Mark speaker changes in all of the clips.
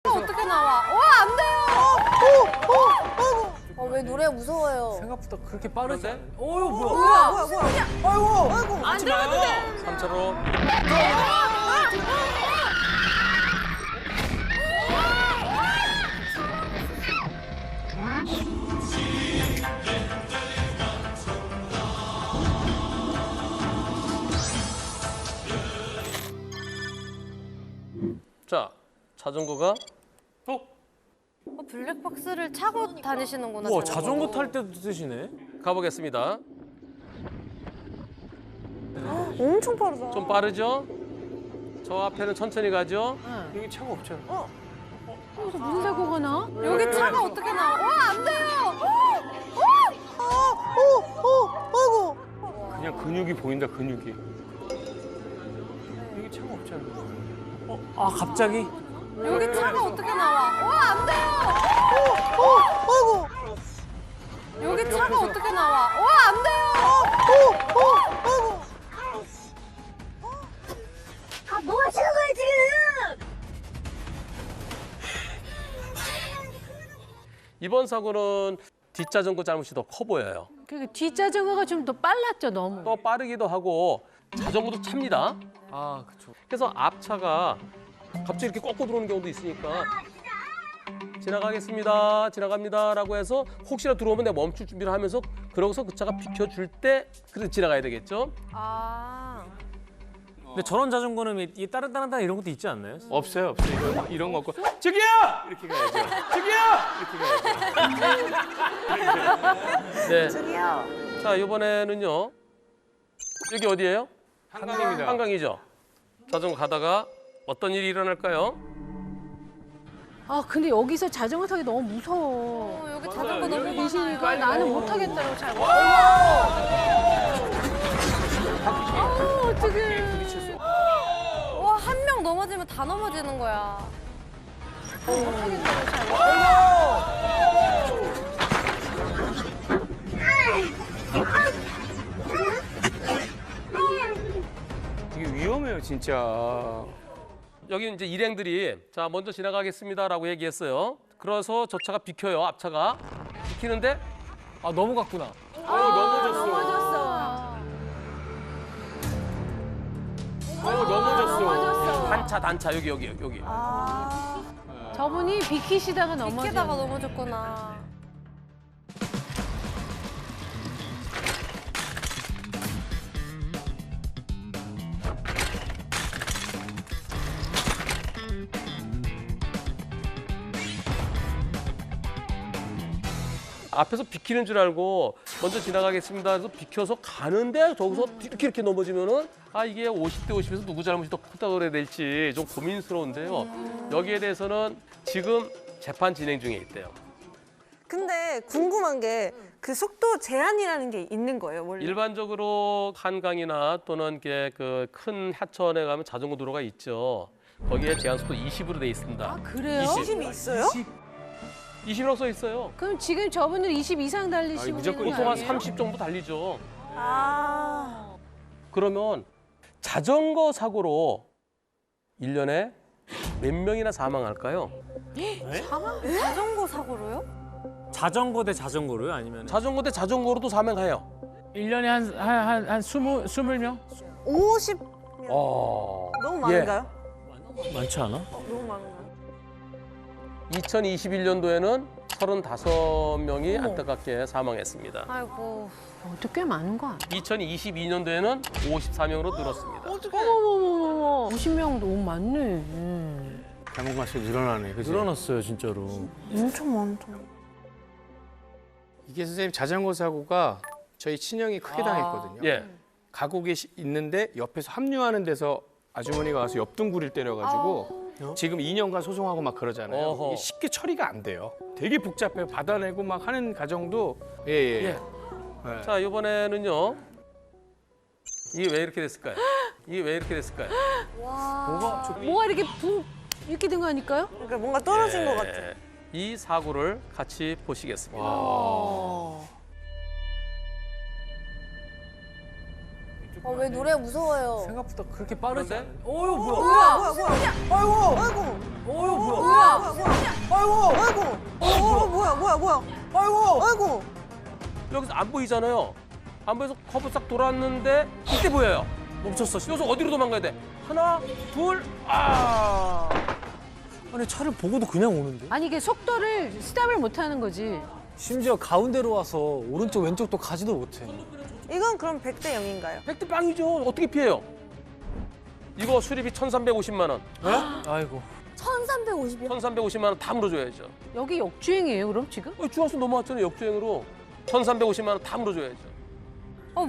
Speaker 1: 어떻게 나와? 안 돼요. 왜 노래 무서워요?
Speaker 2: 생각보다 그렇게 빠르지 않아.
Speaker 3: 뭐야?
Speaker 1: 뭐야?
Speaker 3: 아이고.
Speaker 1: 안 들어가도 돼.
Speaker 4: 3차로. 자, 자전거가
Speaker 1: 블랙박스를 차고 다니시는구나.
Speaker 2: 우와, 자전거 탈 때도 쓰시네.
Speaker 4: 가보겠습니다.
Speaker 3: 엄청 빠르다.
Speaker 4: 좀 빠르죠? 저 앞에는 천천히 가죠?
Speaker 2: 여기 차가 없잖아.
Speaker 5: 무슨 사고가 나?
Speaker 1: 여기 차가 어떻게 나와? 안 돼요.
Speaker 3: 아이고.
Speaker 2: 그냥 근육이 보인다, 근육이. 여기 차가 없잖아. 갑자기?
Speaker 1: 여기 차가 어떻게 나와? 안 돼요.
Speaker 3: 아이고.
Speaker 1: 여기 차가 어떻게 나와? 안 돼요.
Speaker 3: 아이고.
Speaker 1: 뭐 하시는 거예요 지금?
Speaker 4: 이번 사고는 뒷자전거 잘못이 더 커 보여요.
Speaker 5: 그러니까 뒷자전거가 좀 더 빨랐죠, 너무.
Speaker 4: 또 빠르기도 하고 자전거도 찹니다.
Speaker 2: 그쵸.
Speaker 4: 그래서 앞차가 갑자기 이렇게 꺾고 들어오는 경우도 있으니까 지나가겠습니다, 지나갑니다라고 해서 혹시나 들어오면 내가 멈출 준비를 하면서 그러고서 그 차가 비켜줄 때 그래서 지나가야 되겠죠.
Speaker 2: 근데 저런 자전거는 이 따란따란따란 이런 것도 있지 않나요?
Speaker 6: 없어요. 이런 거 없고 저기요! 이렇게 가야죠. 저기요! 이렇게 가야죠.
Speaker 4: 네.
Speaker 3: 저기요.
Speaker 4: 자, 이번에는요. 여기 어디예요?
Speaker 6: 한강입니다.
Speaker 4: 한강이죠. 자전거 가다가 어떤 일이 일어날까요?
Speaker 5: 근데 여기서 자전거 타기 너무 무서워.
Speaker 1: 여기 자전거 너무
Speaker 5: 미신이가 나는 못 하겠다고 잘. 어떡해.
Speaker 1: 한 명 넘어지면 다 넘어지는 거야.
Speaker 6: 되게 위험해요, 진짜.
Speaker 4: 여기 이제 일행들이 자 먼저 지나가겠습니다라고 얘기했어요. 그래서 저 차가 비켜요, 앞차가 비키는데
Speaker 2: 넘어갔구나.
Speaker 5: 넘어졌어.
Speaker 6: 넘어졌어.
Speaker 4: 단차 여기.
Speaker 5: 저분이 비키시다가 넘어져.
Speaker 1: 비키다가 넘어졌구나.
Speaker 4: 앞에서 비키는 줄 알고 먼저 지나가겠습니다 해서 비켜서 가는데 저기서 이렇게 넘어지면은 이게 50대 50에서 누구 잘못이 더 크다고 그래야 될지 좀 고민스러운데요. 여기에 대해서는 지금 재판 진행 중에 있대요.
Speaker 3: 근데 궁금한 게 그 속도 제한이라는 게 있는 거예요, 원래?
Speaker 4: 일반적으로 한강이나 또는 그 큰 하천에 가면 자전거 도로가 있죠. 거기에 제한 속도 20으로 돼 있습니다.
Speaker 5: 그래요?
Speaker 3: 20이 있어요?
Speaker 4: 20이라고 써 있어요.
Speaker 5: 그럼 지금 저분들 20 이상 달리시고
Speaker 6: 무조건
Speaker 5: 있는 거
Speaker 4: 보통 한
Speaker 5: 아니에요?
Speaker 4: 30 정도 달리죠.
Speaker 3: 아.
Speaker 4: 그러면 자전거 사고로 1년에 몇 명이나 사망할까요?
Speaker 1: 자전거 사고로요?
Speaker 2: 자전거 대 자전거로요? 아니면?
Speaker 4: 자전거 대 자전거로도 사망해요.
Speaker 7: 1년에 한 20명?
Speaker 3: 50.
Speaker 4: 어...
Speaker 3: 너무 많은가요?
Speaker 2: 많지 않아?
Speaker 3: 너무 많은가요?
Speaker 4: 2021년도에는 35명이 안타깝게 사망했습니다.
Speaker 1: 아이고.
Speaker 5: 그것도 꽤 많은 거 아니야?
Speaker 4: 2022년도에는 54명으로 늘었습니다.
Speaker 5: 어머머머머. 50명 너무 많네.
Speaker 6: 잘못 갈수록 늘어나네, 그죠?
Speaker 2: 늘어났어요, 진짜로.
Speaker 3: 엄청 많다.
Speaker 6: 이게 선생님 자전거 사고가 저희 친형이 크게 당했거든요.
Speaker 4: 예.
Speaker 6: 가고 있는데 옆에서 합류하는 데서 아주머니가 와서 옆둥구리를 때려가지고 지금 2년간 소송하고 막 그러잖아요.
Speaker 4: 어허.
Speaker 6: 이게 쉽게 처리가 안 돼요. 되게 복잡해요. 받아내고 막 하는 과정도 예. 네.
Speaker 4: 자, 이번에는요. 이게 왜 이렇게 됐을까요?
Speaker 5: 뭐가 이렇게 이렇게 된 거 아닐까요?
Speaker 3: 그러니까 뭔가 떨어진 것 같아.
Speaker 4: 이 사고를 같이 보시겠습니다.
Speaker 1: 왜 노래 무서워요?
Speaker 2: 생각보다 그렇게 빠르지
Speaker 4: 그런데?
Speaker 2: 않아. 뭐야?
Speaker 3: 뭐야? 아이고.
Speaker 2: 뭐야?
Speaker 1: 뭐야?
Speaker 3: 아이고. 뭐야. 아이고.
Speaker 4: 여기서 안 보이잖아요. 안 보여서 커브 싹 돌았는데 이때 보여요.
Speaker 2: 멈췄어.
Speaker 4: 여기서 어디로 도망가야 돼? 하나, 둘, 아.
Speaker 2: 아니 차를 보고도 그냥 오는데?
Speaker 5: 아니 이게 속도를 스탑을 못 하는 거지.
Speaker 2: 심지어 가운데로 와서 오른쪽 왼쪽도 가지도 못해.
Speaker 3: 이건 그럼 100대 0인가요?
Speaker 4: 100대 빵이죠. 어떻게 피해요? 이거 수리비 1,350만 원.
Speaker 2: 아이고.
Speaker 1: 1350이요?
Speaker 4: 1,350만 원 다 물어줘야죠.
Speaker 5: 여기 역주행이에요 그럼 지금?
Speaker 4: 중앙선 넘어왔잖아요. 역주행으로. 1,350만 원 다 물어줘야죠.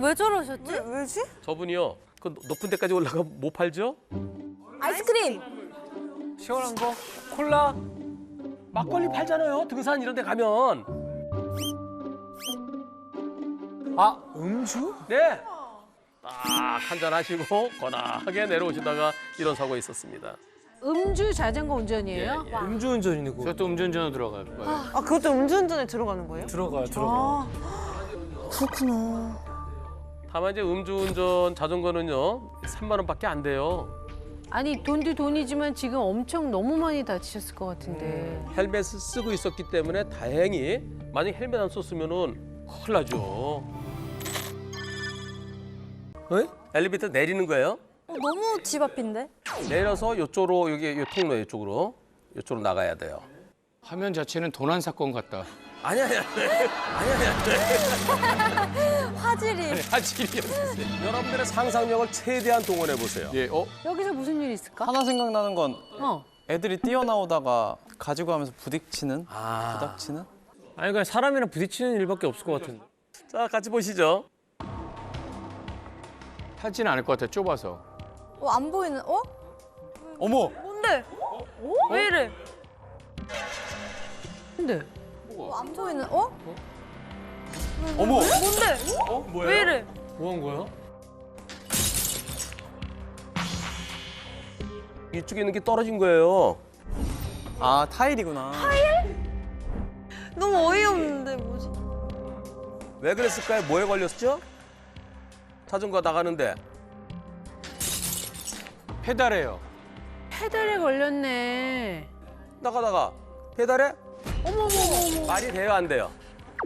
Speaker 1: 왜 저러셨지?
Speaker 3: 왜지?
Speaker 4: 저분이요. 그 높은 데까지 올라가 못 팔죠?
Speaker 1: 아이스크림!
Speaker 2: 시원한 거? 콜라?
Speaker 4: 막걸리 팔잖아요. 등산 이런 데 가면.
Speaker 2: 아, 음주?
Speaker 4: 네. 딱 한잔 하시고 거나하게 내려오시다가 이런 사고가 있었습니다.
Speaker 5: 음주 자전거 운전이에요?
Speaker 4: 예, 예.
Speaker 2: 음주운전이네, 그거.
Speaker 6: 저도 음주운전으로 들어가요.
Speaker 3: 아, 그것도 음주운전에 들어가는 거예요?
Speaker 2: 들어가.
Speaker 3: 그렇구나.
Speaker 4: 다만 이제 음주운전 자전거는요 3만 원밖에 안 돼요.
Speaker 5: 아니 돈도 돈이지만 지금 엄청 너무 많이 다치셨을 것 같은데.
Speaker 4: 헬멧을 쓰고 있었기 때문에 다행히 만약 헬멧 안 썼으면은 큰일 나죠. 엘리베이터 내리는 거예요.
Speaker 1: 너무 집 앞인데?
Speaker 4: 내려서 이쪽으로 여기 이 통로 이쪽으로 나가야 돼요.
Speaker 6: 화면 자체는 도난 사건 같다.
Speaker 4: 아니.
Speaker 1: 화질이.
Speaker 4: 화질이 없으세요. 여러분들의 상상력을 최대한 동원해 보세요.
Speaker 6: 예,
Speaker 5: 여기서 무슨 일이 있을까?
Speaker 8: 하나 생각나는 건
Speaker 5: 어.
Speaker 8: 애들이 뛰어나오다가 가지고 가면서 부딪히는,
Speaker 4: 아.
Speaker 8: 부닥치는.
Speaker 2: 아니, 그냥 사람이랑 부딪히는 일밖에 없을 것 같은데.
Speaker 4: 자, 같이 보시죠.
Speaker 6: 타지는 않을 것 같아. 좁아서.
Speaker 1: 안 보이는,
Speaker 8: 어머!
Speaker 1: 뭔데? 왜 이래?
Speaker 5: 근데
Speaker 1: 안 보이는,
Speaker 8: 어머!
Speaker 1: 뭔데? 왜 이래?
Speaker 2: 뭐 한 거야?
Speaker 4: 이쪽에 있는 게 떨어진 거예요.
Speaker 8: 아, 타일이구나.
Speaker 1: 너무 어이없는데, 뭐지?
Speaker 4: 왜 그랬을까요? 뭐에 걸렸죠? 자전거 나가는데.
Speaker 6: 페달에요.
Speaker 5: 페달에 걸렸네.
Speaker 4: 나가다가 페달에
Speaker 5: 어머머머.
Speaker 4: 말이 돼요, 안 돼요?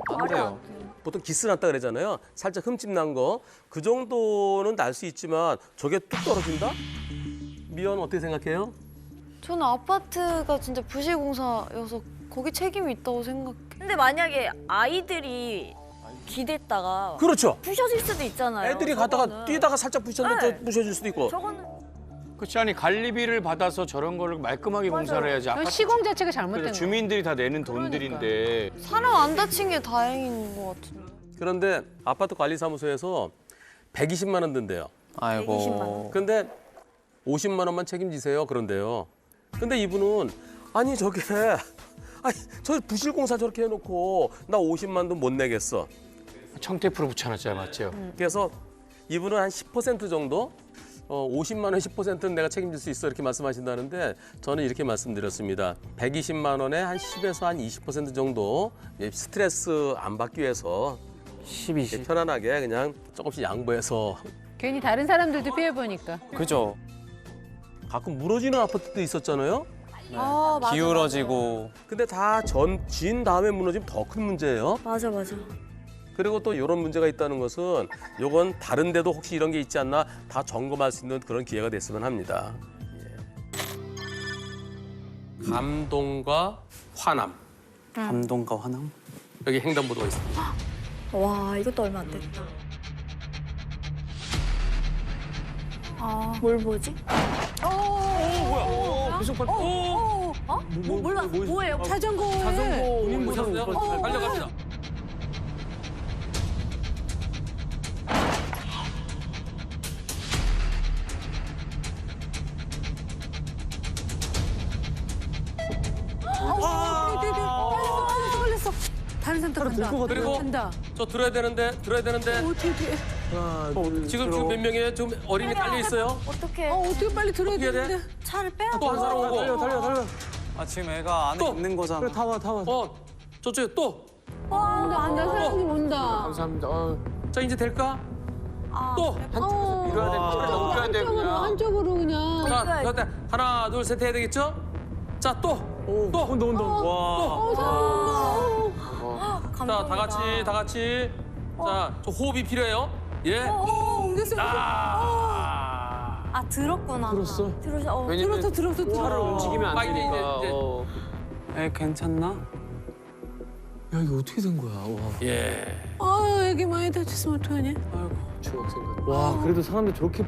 Speaker 8: 안 돼요.
Speaker 4: 보통 기스 났다 그러잖아요. 살짝 흠집 난 거. 그 정도는 날 수 있지만 저게 뚝 떨어진다? 미연 어떻게 생각해요?
Speaker 1: 저는 아파트가 진짜 부실공사여서 거기 책임이 있다고 생각해. 근데 만약에 아이들이 기댔다가
Speaker 4: 그렇죠.
Speaker 1: 부셔질 수도 있잖아요.
Speaker 4: 애들이 가다가
Speaker 1: 저거는.
Speaker 4: 뛰다가 살짝 부셨는데
Speaker 1: 네.
Speaker 4: 부셔질 수도 있고.
Speaker 1: 저거는
Speaker 6: 그렇지 아니 관리비를 받아서 저런 거를 말끔하게 공사를 해야지.
Speaker 5: 그건
Speaker 6: 아파트
Speaker 5: 시공 자체가 잘못된
Speaker 6: 그래서
Speaker 5: 거.
Speaker 6: 주민들이 다 내는 돈들인데.
Speaker 1: 사람 안 다친 게 다행인 것 같은데.
Speaker 4: 그런데 아파트 관리사무소에서 120만 원 든대요.
Speaker 1: 120만
Speaker 8: 아이고.
Speaker 4: 근데 50만 원만 책임지세요. 그런데요. 근데 이분은 아니 저게 아니 저 부실공사 저렇게 해놓고 나 50만 원 못 내겠어.
Speaker 6: 청테이프로 붙여놨잖아, 맞죠?
Speaker 4: 그래서 이분은 한 10% 정도 50만 원 10%는 내가 책임질 수 있어 이렇게 말씀하신다는데 저는 이렇게 말씀드렸습니다. 120만 원에 한 10에서 한 20% 정도 스트레스 안 받기 위해서
Speaker 2: 12시.
Speaker 4: 편안하게 그냥 조금씩 양보해서
Speaker 5: 괜히 다른 사람들도 피해 보니까.
Speaker 8: 그죠?
Speaker 4: 가끔 무너지는 아파트도 있었잖아요.
Speaker 1: 아, 맞아.
Speaker 8: 기울어지고.
Speaker 4: 근데 다 진 다음에 무너지면 더 큰 문제예요.
Speaker 1: 맞아.
Speaker 4: 그리고 또 이런 문제가 있다는 것은 이건 다른 데도 혹시 이런 게 있지 않나 다 점검할 수 있는 그런 기회가 됐으면 합니다. 예. 감동과 화남.
Speaker 8: 감동과 화남?
Speaker 4: 여기 횡단보도가 있습니다.
Speaker 1: 와, 이것도 얼마 안 됐다. 뭘 보지? 뭐예요?
Speaker 5: 자전거에.
Speaker 4: 본인 보셨어요? 달려갑니다.
Speaker 5: 걸렸어. 다른 사람 또 간다.
Speaker 4: 그리고
Speaker 5: 간다.
Speaker 4: 저 들어야 되는데
Speaker 5: 어떻게?
Speaker 4: 지금 몇 명이에요? 지금 어린이 깔려 있어요?
Speaker 1: 어떻게?
Speaker 5: 어떻게 빨리 들어야
Speaker 4: 어떻게 해야 돼?
Speaker 5: 되는데.
Speaker 1: 차를 빼야
Speaker 4: 또 한 사람 오고.
Speaker 8: 아, 지금 애가 안에
Speaker 4: 또!
Speaker 8: 있는 거잖아.
Speaker 4: 저쪽에 또.
Speaker 5: 안다 사람이 온다.
Speaker 6: 감사합니다.
Speaker 4: 자 이제 될까? 또.
Speaker 5: 한쪽으로 그냥.
Speaker 4: 자, 하나, 둘, 셋 해야 되겠죠? 자, 또.
Speaker 2: 온다. 와.
Speaker 4: 자, 다 같이. 자, 저 호흡이 필요해요. 예.
Speaker 1: 아 들었구나.
Speaker 2: 들었어?
Speaker 1: 들었어.
Speaker 6: 왜냐면
Speaker 5: 들었어.
Speaker 6: 차를 움직이면 안
Speaker 4: 아, 이제,
Speaker 6: 되니까.
Speaker 4: 이제.
Speaker 2: 애 괜찮나? 야 이게 어떻게 된 거야? 와.
Speaker 4: 예.
Speaker 5: 애기 많이 다쳤으면 어떡하냐?
Speaker 6: 추억 생각.
Speaker 2: 와 그래도 사람들 저렇게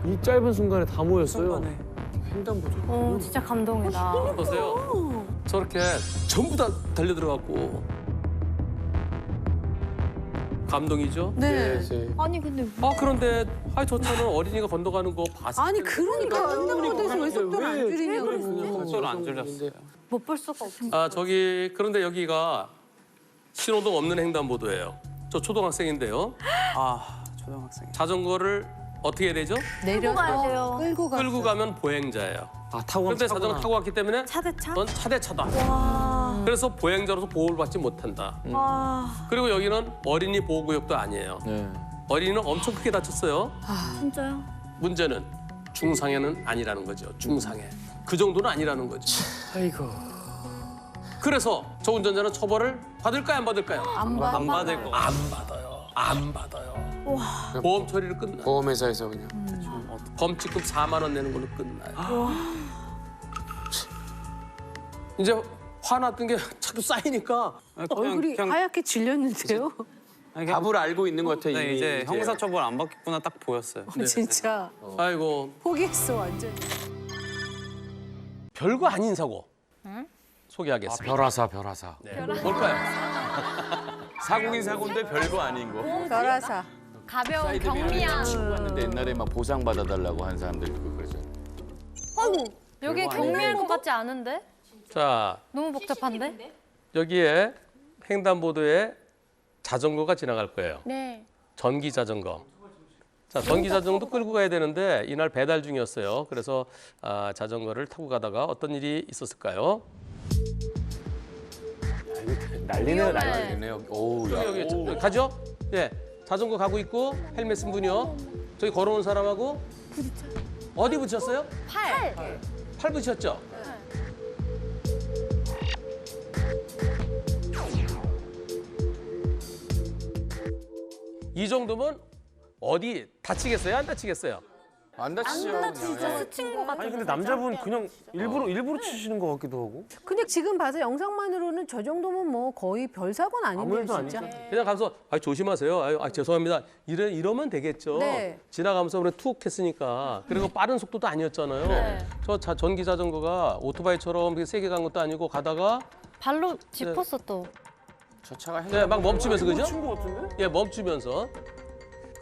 Speaker 2: 이 짧은 순간에 다 모였어요.
Speaker 1: 어 진짜 감동이다.
Speaker 4: 보세요. 저렇게 전부 다 달려들어갖고. 감동이죠?
Speaker 5: 네.
Speaker 1: 아니 근데
Speaker 4: 그런데 저 차는 어린이가 건너가는 거 봤어요.
Speaker 5: 아니 그러니까 횡단보도에서 왜 속도를 안 줄이냐고.
Speaker 8: 속도를 안 줄였어요.
Speaker 1: 못 볼 수가 없어.
Speaker 4: 그런데 여기가 신호등 없는 횡단보도예요. 저 초등학생인데요.
Speaker 8: 초등학생.
Speaker 4: 자전거를 어떻게 해야 되죠?
Speaker 5: 내려서
Speaker 1: 가야 돼요.
Speaker 5: 끌고 가.
Speaker 4: 끌고 가면 보행자예요.
Speaker 2: 타고 가면
Speaker 4: 그런데 자전거 타고 왔기 때문에
Speaker 1: 차대차?
Speaker 4: 넌 차대차다. 그래서 보행자로서 보호를 받지 못한다. 그리고 여기는 어린이 보호구역도 아니에요.
Speaker 2: 네.
Speaker 4: 어린이는 엄청 크게 다쳤어요.
Speaker 1: 진짜요?
Speaker 4: 문제는 중상해는 아니라는 거죠. 중상해. 그 정도는 아니라는 거죠.
Speaker 2: 아이고.
Speaker 4: 그래서 저 운전자는 처벌을 받을까요, 안 받을까요?
Speaker 5: 안
Speaker 8: 받을 거.
Speaker 4: 안 받아요. 보험 처리를 끝나.
Speaker 6: 보험회사에서 그냥.
Speaker 4: 범칙금 4만 원 내는 걸로 끝나요. 이제 화났던 게 자꾸 쌓이니까
Speaker 5: 얼굴이 하얗게 질렸는데요?
Speaker 6: 답을 알고 있는 것 같아 이미.
Speaker 8: 네, 이제 형사처벌 안 받겠구나 딱 보였어요.
Speaker 5: 진짜
Speaker 4: 아이고
Speaker 5: 포기했어 완전.
Speaker 4: 별거 아닌 사고 소개하겠습니다.
Speaker 6: 별하사.
Speaker 4: 네. 뭘까요?
Speaker 6: 사고긴 사고인데 별거 아닌 거.
Speaker 5: 별하사.
Speaker 1: 가벼운 경미한.
Speaker 6: 봤는데 옛날에 막 보상 받아달라고 한 사람들 그거 그러죠.
Speaker 1: 아이고 여기 경미할 것 같지 않은데?
Speaker 4: 자,
Speaker 1: 너무 복잡한데?
Speaker 4: 여기에 횡단보도에 자전거가 지나갈 거예요.
Speaker 1: 네.
Speaker 4: 전기 자전거. 자, 전기 자전거도 끌고 가야 되는데 이날 배달 중이었어요. 그래서 자전거를 타고 가다가 어떤 일이 있었을까요?
Speaker 2: 난리네 난리.
Speaker 6: 네요. 오우 야.
Speaker 4: 여기 가죠? 예. 자전거 가고 있고 헬멧 쓴 분이요. 저기 걸어온 사람하고 어디 붙였어요?
Speaker 1: 팔.
Speaker 4: 팔 붙였죠? 이 정도면 어디 다치겠어요? 안 다치겠어요?
Speaker 6: 안 다치죠.
Speaker 1: 진짜 스친 것 같아.
Speaker 2: 아니 근데 남자분 그냥 일부러 치시는 것 같기도 하고.
Speaker 5: 근데 지금 봐서 영상만으로는 저 정도면 뭐 거의 별 사고는 아니네요
Speaker 2: 아무래도
Speaker 5: 진짜.
Speaker 2: 아니죠.
Speaker 4: 그냥 가서 조심하세요. 죄송합니다. 이러면 되겠죠.
Speaker 5: 네.
Speaker 4: 지나가면서 그래 툭 했으니까. 그리고 빠른 속도도 아니었잖아요.
Speaker 1: 네.
Speaker 4: 저 전기 자전거가 오토바이처럼 그렇게 세게 간 것도 아니고 가다가
Speaker 1: 발로 짚었어 또.
Speaker 6: 저 차가
Speaker 4: 네, 막 멈추면서 그죠?
Speaker 2: 친구 같은데?
Speaker 4: 예, 멈추면서.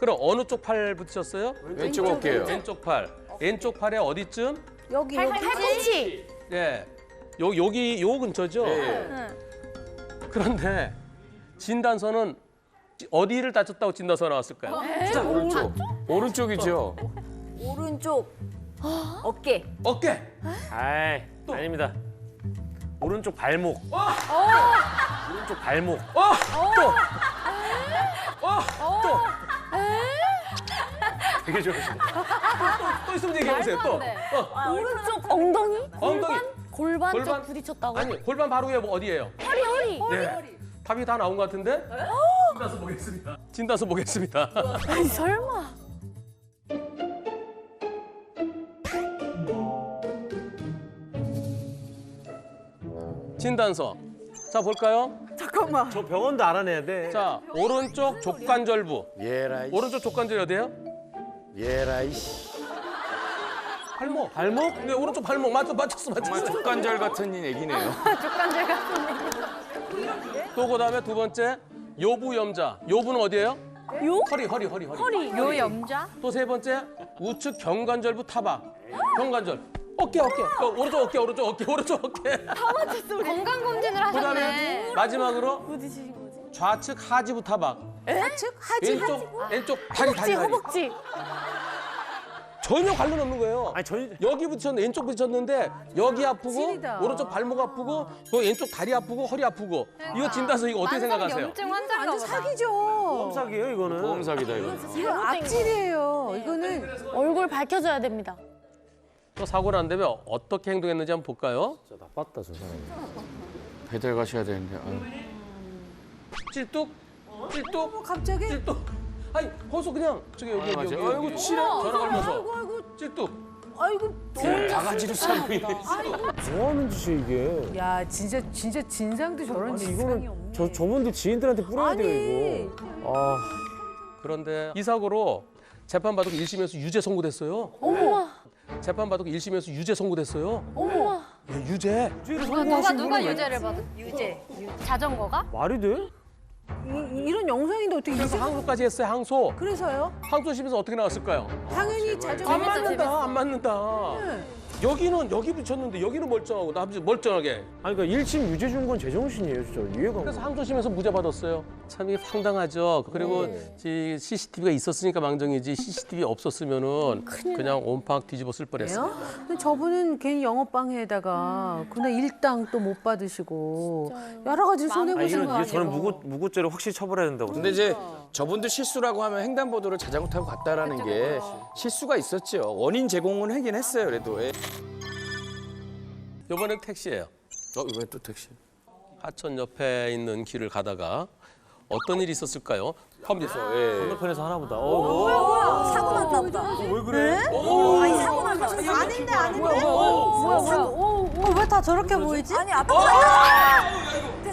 Speaker 4: 그럼 어느 쪽 팔 붙이셨어요?
Speaker 6: 왼쪽 어깨요.
Speaker 4: 왼쪽 팔. 왼쪽 팔에 어디쯤?
Speaker 5: 여기
Speaker 1: 팔꿈치.
Speaker 4: 예. 여기 요 근처죠?
Speaker 6: 네.
Speaker 4: 그런데 진단서는 어디를 다쳤다고 진단서 나왔을까요?
Speaker 6: 오른쪽. 오른쪽이죠.
Speaker 1: 오른쪽 어깨.
Speaker 4: 어깨.
Speaker 2: 아이 아닙니다. 오른쪽 발목. 오른쪽 발목. 되게 좋아하시네.
Speaker 4: 또 있으면 얘기해보세요. 또.
Speaker 1: 오른쪽 엉덩이?
Speaker 4: 엉덩이.
Speaker 1: 골반 쪽
Speaker 4: 골반?
Speaker 1: 부딪혔다고?
Speaker 4: 아니, 골반 바로 위에 뭐 어디예요?
Speaker 1: 허리.
Speaker 4: 네. 답이 다 나온 것 같은데? 진단서 보겠습니다. 진단서 보겠습니다.
Speaker 1: 아니 설마.
Speaker 4: 진단서. 자, 볼까요?
Speaker 2: 저 병원도 알아내야 돼.
Speaker 4: 자, 오른쪽 족관절부.
Speaker 6: 예라이.
Speaker 4: 오른쪽 족관절이 어디예요?
Speaker 6: 예라이.
Speaker 4: 발목. 발목? 네, 오른쪽 발목. 맞췄어.
Speaker 6: 정말 족관절 같은 얘기네요.
Speaker 1: 족관절 같은
Speaker 4: 또 그다음에 두 번째 요부염자. 요부는 어디예요?
Speaker 1: 요?
Speaker 4: 허리.
Speaker 1: 허리. 요 염자?
Speaker 4: 또 세 번째 우측 경관절부 타박. 경관절. 어깨. 오른쪽 어깨.
Speaker 1: 건강 검진을 하셨네.
Speaker 4: 그다음에 마지막으로 좌측 하지부 타박.
Speaker 5: 좌측 하지
Speaker 4: 왼쪽 다리.
Speaker 1: 허벅지.
Speaker 4: 전혀 관련 없는 거예요.
Speaker 2: 아니 전
Speaker 4: 여기 붙였는데 왼쪽 붙였는데 여기 아프고
Speaker 5: 찔이다.
Speaker 4: 오른쪽 발목 아프고 또 왼쪽 다리 아프고 허리 아프고 이거 진단서 이거 어떻게 생각하세요?
Speaker 1: 염증 환자인가
Speaker 5: 완전
Speaker 1: 보다.
Speaker 5: 사기죠.
Speaker 2: 보험사기예요 이거는.
Speaker 6: 보험 사기다 이거.
Speaker 5: 이거 악질이에요. 이거는
Speaker 1: 얼굴 밝혀줘야 됩니다.
Speaker 4: 또 사고를 안 되면 어떻게 행동했는지 한번 볼까요?
Speaker 6: 배달 가셔야 되는데.
Speaker 4: 찔뚝, 찔뚝,
Speaker 5: 갑자기?
Speaker 4: 찔뚝. 아니 거기서 그냥 저기 여기
Speaker 6: 맞아.
Speaker 4: 여기.
Speaker 6: 아이고, 치래.
Speaker 4: 전화 걸면서
Speaker 5: 아이고,
Speaker 4: 찔뚝.
Speaker 5: 아이고.
Speaker 6: 바가지로 싸고 있네.
Speaker 2: 뭐 하는 짓이야 이게?
Speaker 5: 야, 진짜 진상도 저런
Speaker 2: 아니
Speaker 5: 진상이
Speaker 2: 이거는
Speaker 5: 없네.
Speaker 2: 저분들 지인들한테 뿌려야 돼요 이거. 아.
Speaker 4: 그런데 이 사고로 재판 받고 1심에서 유죄 선고됐어요.
Speaker 1: 어머.
Speaker 4: 재판 받고 1심에서 유죄 선고됐어요.
Speaker 1: 어머.
Speaker 4: 예, 유죄.
Speaker 1: 누가 유죄를 받은? 유죄. 자전거가?
Speaker 2: 말이 돼?
Speaker 5: 이런 영상인데 어떻게
Speaker 4: 그래서
Speaker 5: 이제
Speaker 4: 항소까지 했어요. 항소.
Speaker 5: 그래서요?
Speaker 4: 항소심에서 어떻게 나왔을까요?
Speaker 5: 당연히 자전거
Speaker 4: 안 맞는다. 안 맞는다.
Speaker 5: 네.
Speaker 4: 여기 붙였는데 여기는 멀쩡하고 나 멀쩡하게.
Speaker 2: 아니 그러니까 1심 유죄 준 건 제정신이에요 진짜 이해가 안
Speaker 4: 그래서
Speaker 2: 가.
Speaker 4: 항소심에서 무죄 받았어요. 참 이게 황당하죠. 그리고 CCTV가 있었으니까 망정이지 CCTV 없었으면은 그냥 온팡 뒤집어 쓸 뻔했어요.
Speaker 5: 근데 저분은 괜히 영업방해에다가 그날 일당 또 못 받으시고 여러 가지 손해 보신 거 아니에요?
Speaker 2: 저는 무고죄로 확실히 처벌해야 된다고.
Speaker 6: 근데 이제 저분들 실수라고 하면 횡단보도를 자전거 타고 갔다라는 게 실수가 있었죠. 원인 제공은 하긴 했어요, 그래도. 예.
Speaker 4: 이번엔 택시예요.
Speaker 6: 왜 또 택시?
Speaker 4: 하천 옆에 있는 길을 가다가 어떤 일이 있었을까요? 컴퓨터.
Speaker 2: 건너편에서 하나 보다.
Speaker 3: 사고 났나 보다.
Speaker 2: 왜 그래?
Speaker 3: 아니 사고 났나 보다. 아닌데 아닌데.
Speaker 1: 왜 다 저렇게 보이지?
Speaker 3: 아니 앞에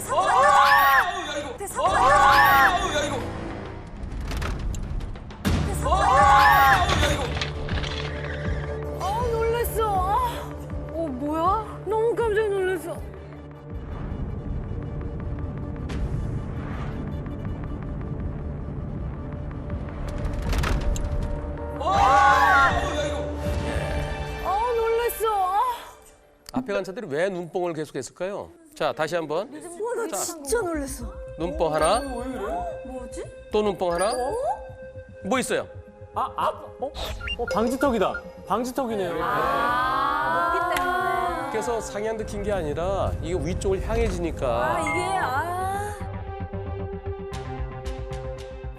Speaker 3: 사고. 사고 났나? 사고 났나?
Speaker 5: 놀랐어. 뭐야? 너무 깜짝 놀랐어. 놀랐어.
Speaker 4: 앞에 간 차들이 왜 눈뽕을 계속했을까요? 자, 다시 한번.
Speaker 3: 나 진짜 놀랐어.
Speaker 4: 눈뽕 하나.
Speaker 3: 뭐지?
Speaker 4: 또 눈뽕 하나. 뭐 있어요?
Speaker 2: 방지턱이다. 방지턱이네요.
Speaker 4: 그래서 상향도 킨 게 아니라 이게 위쪽을 향해지니까.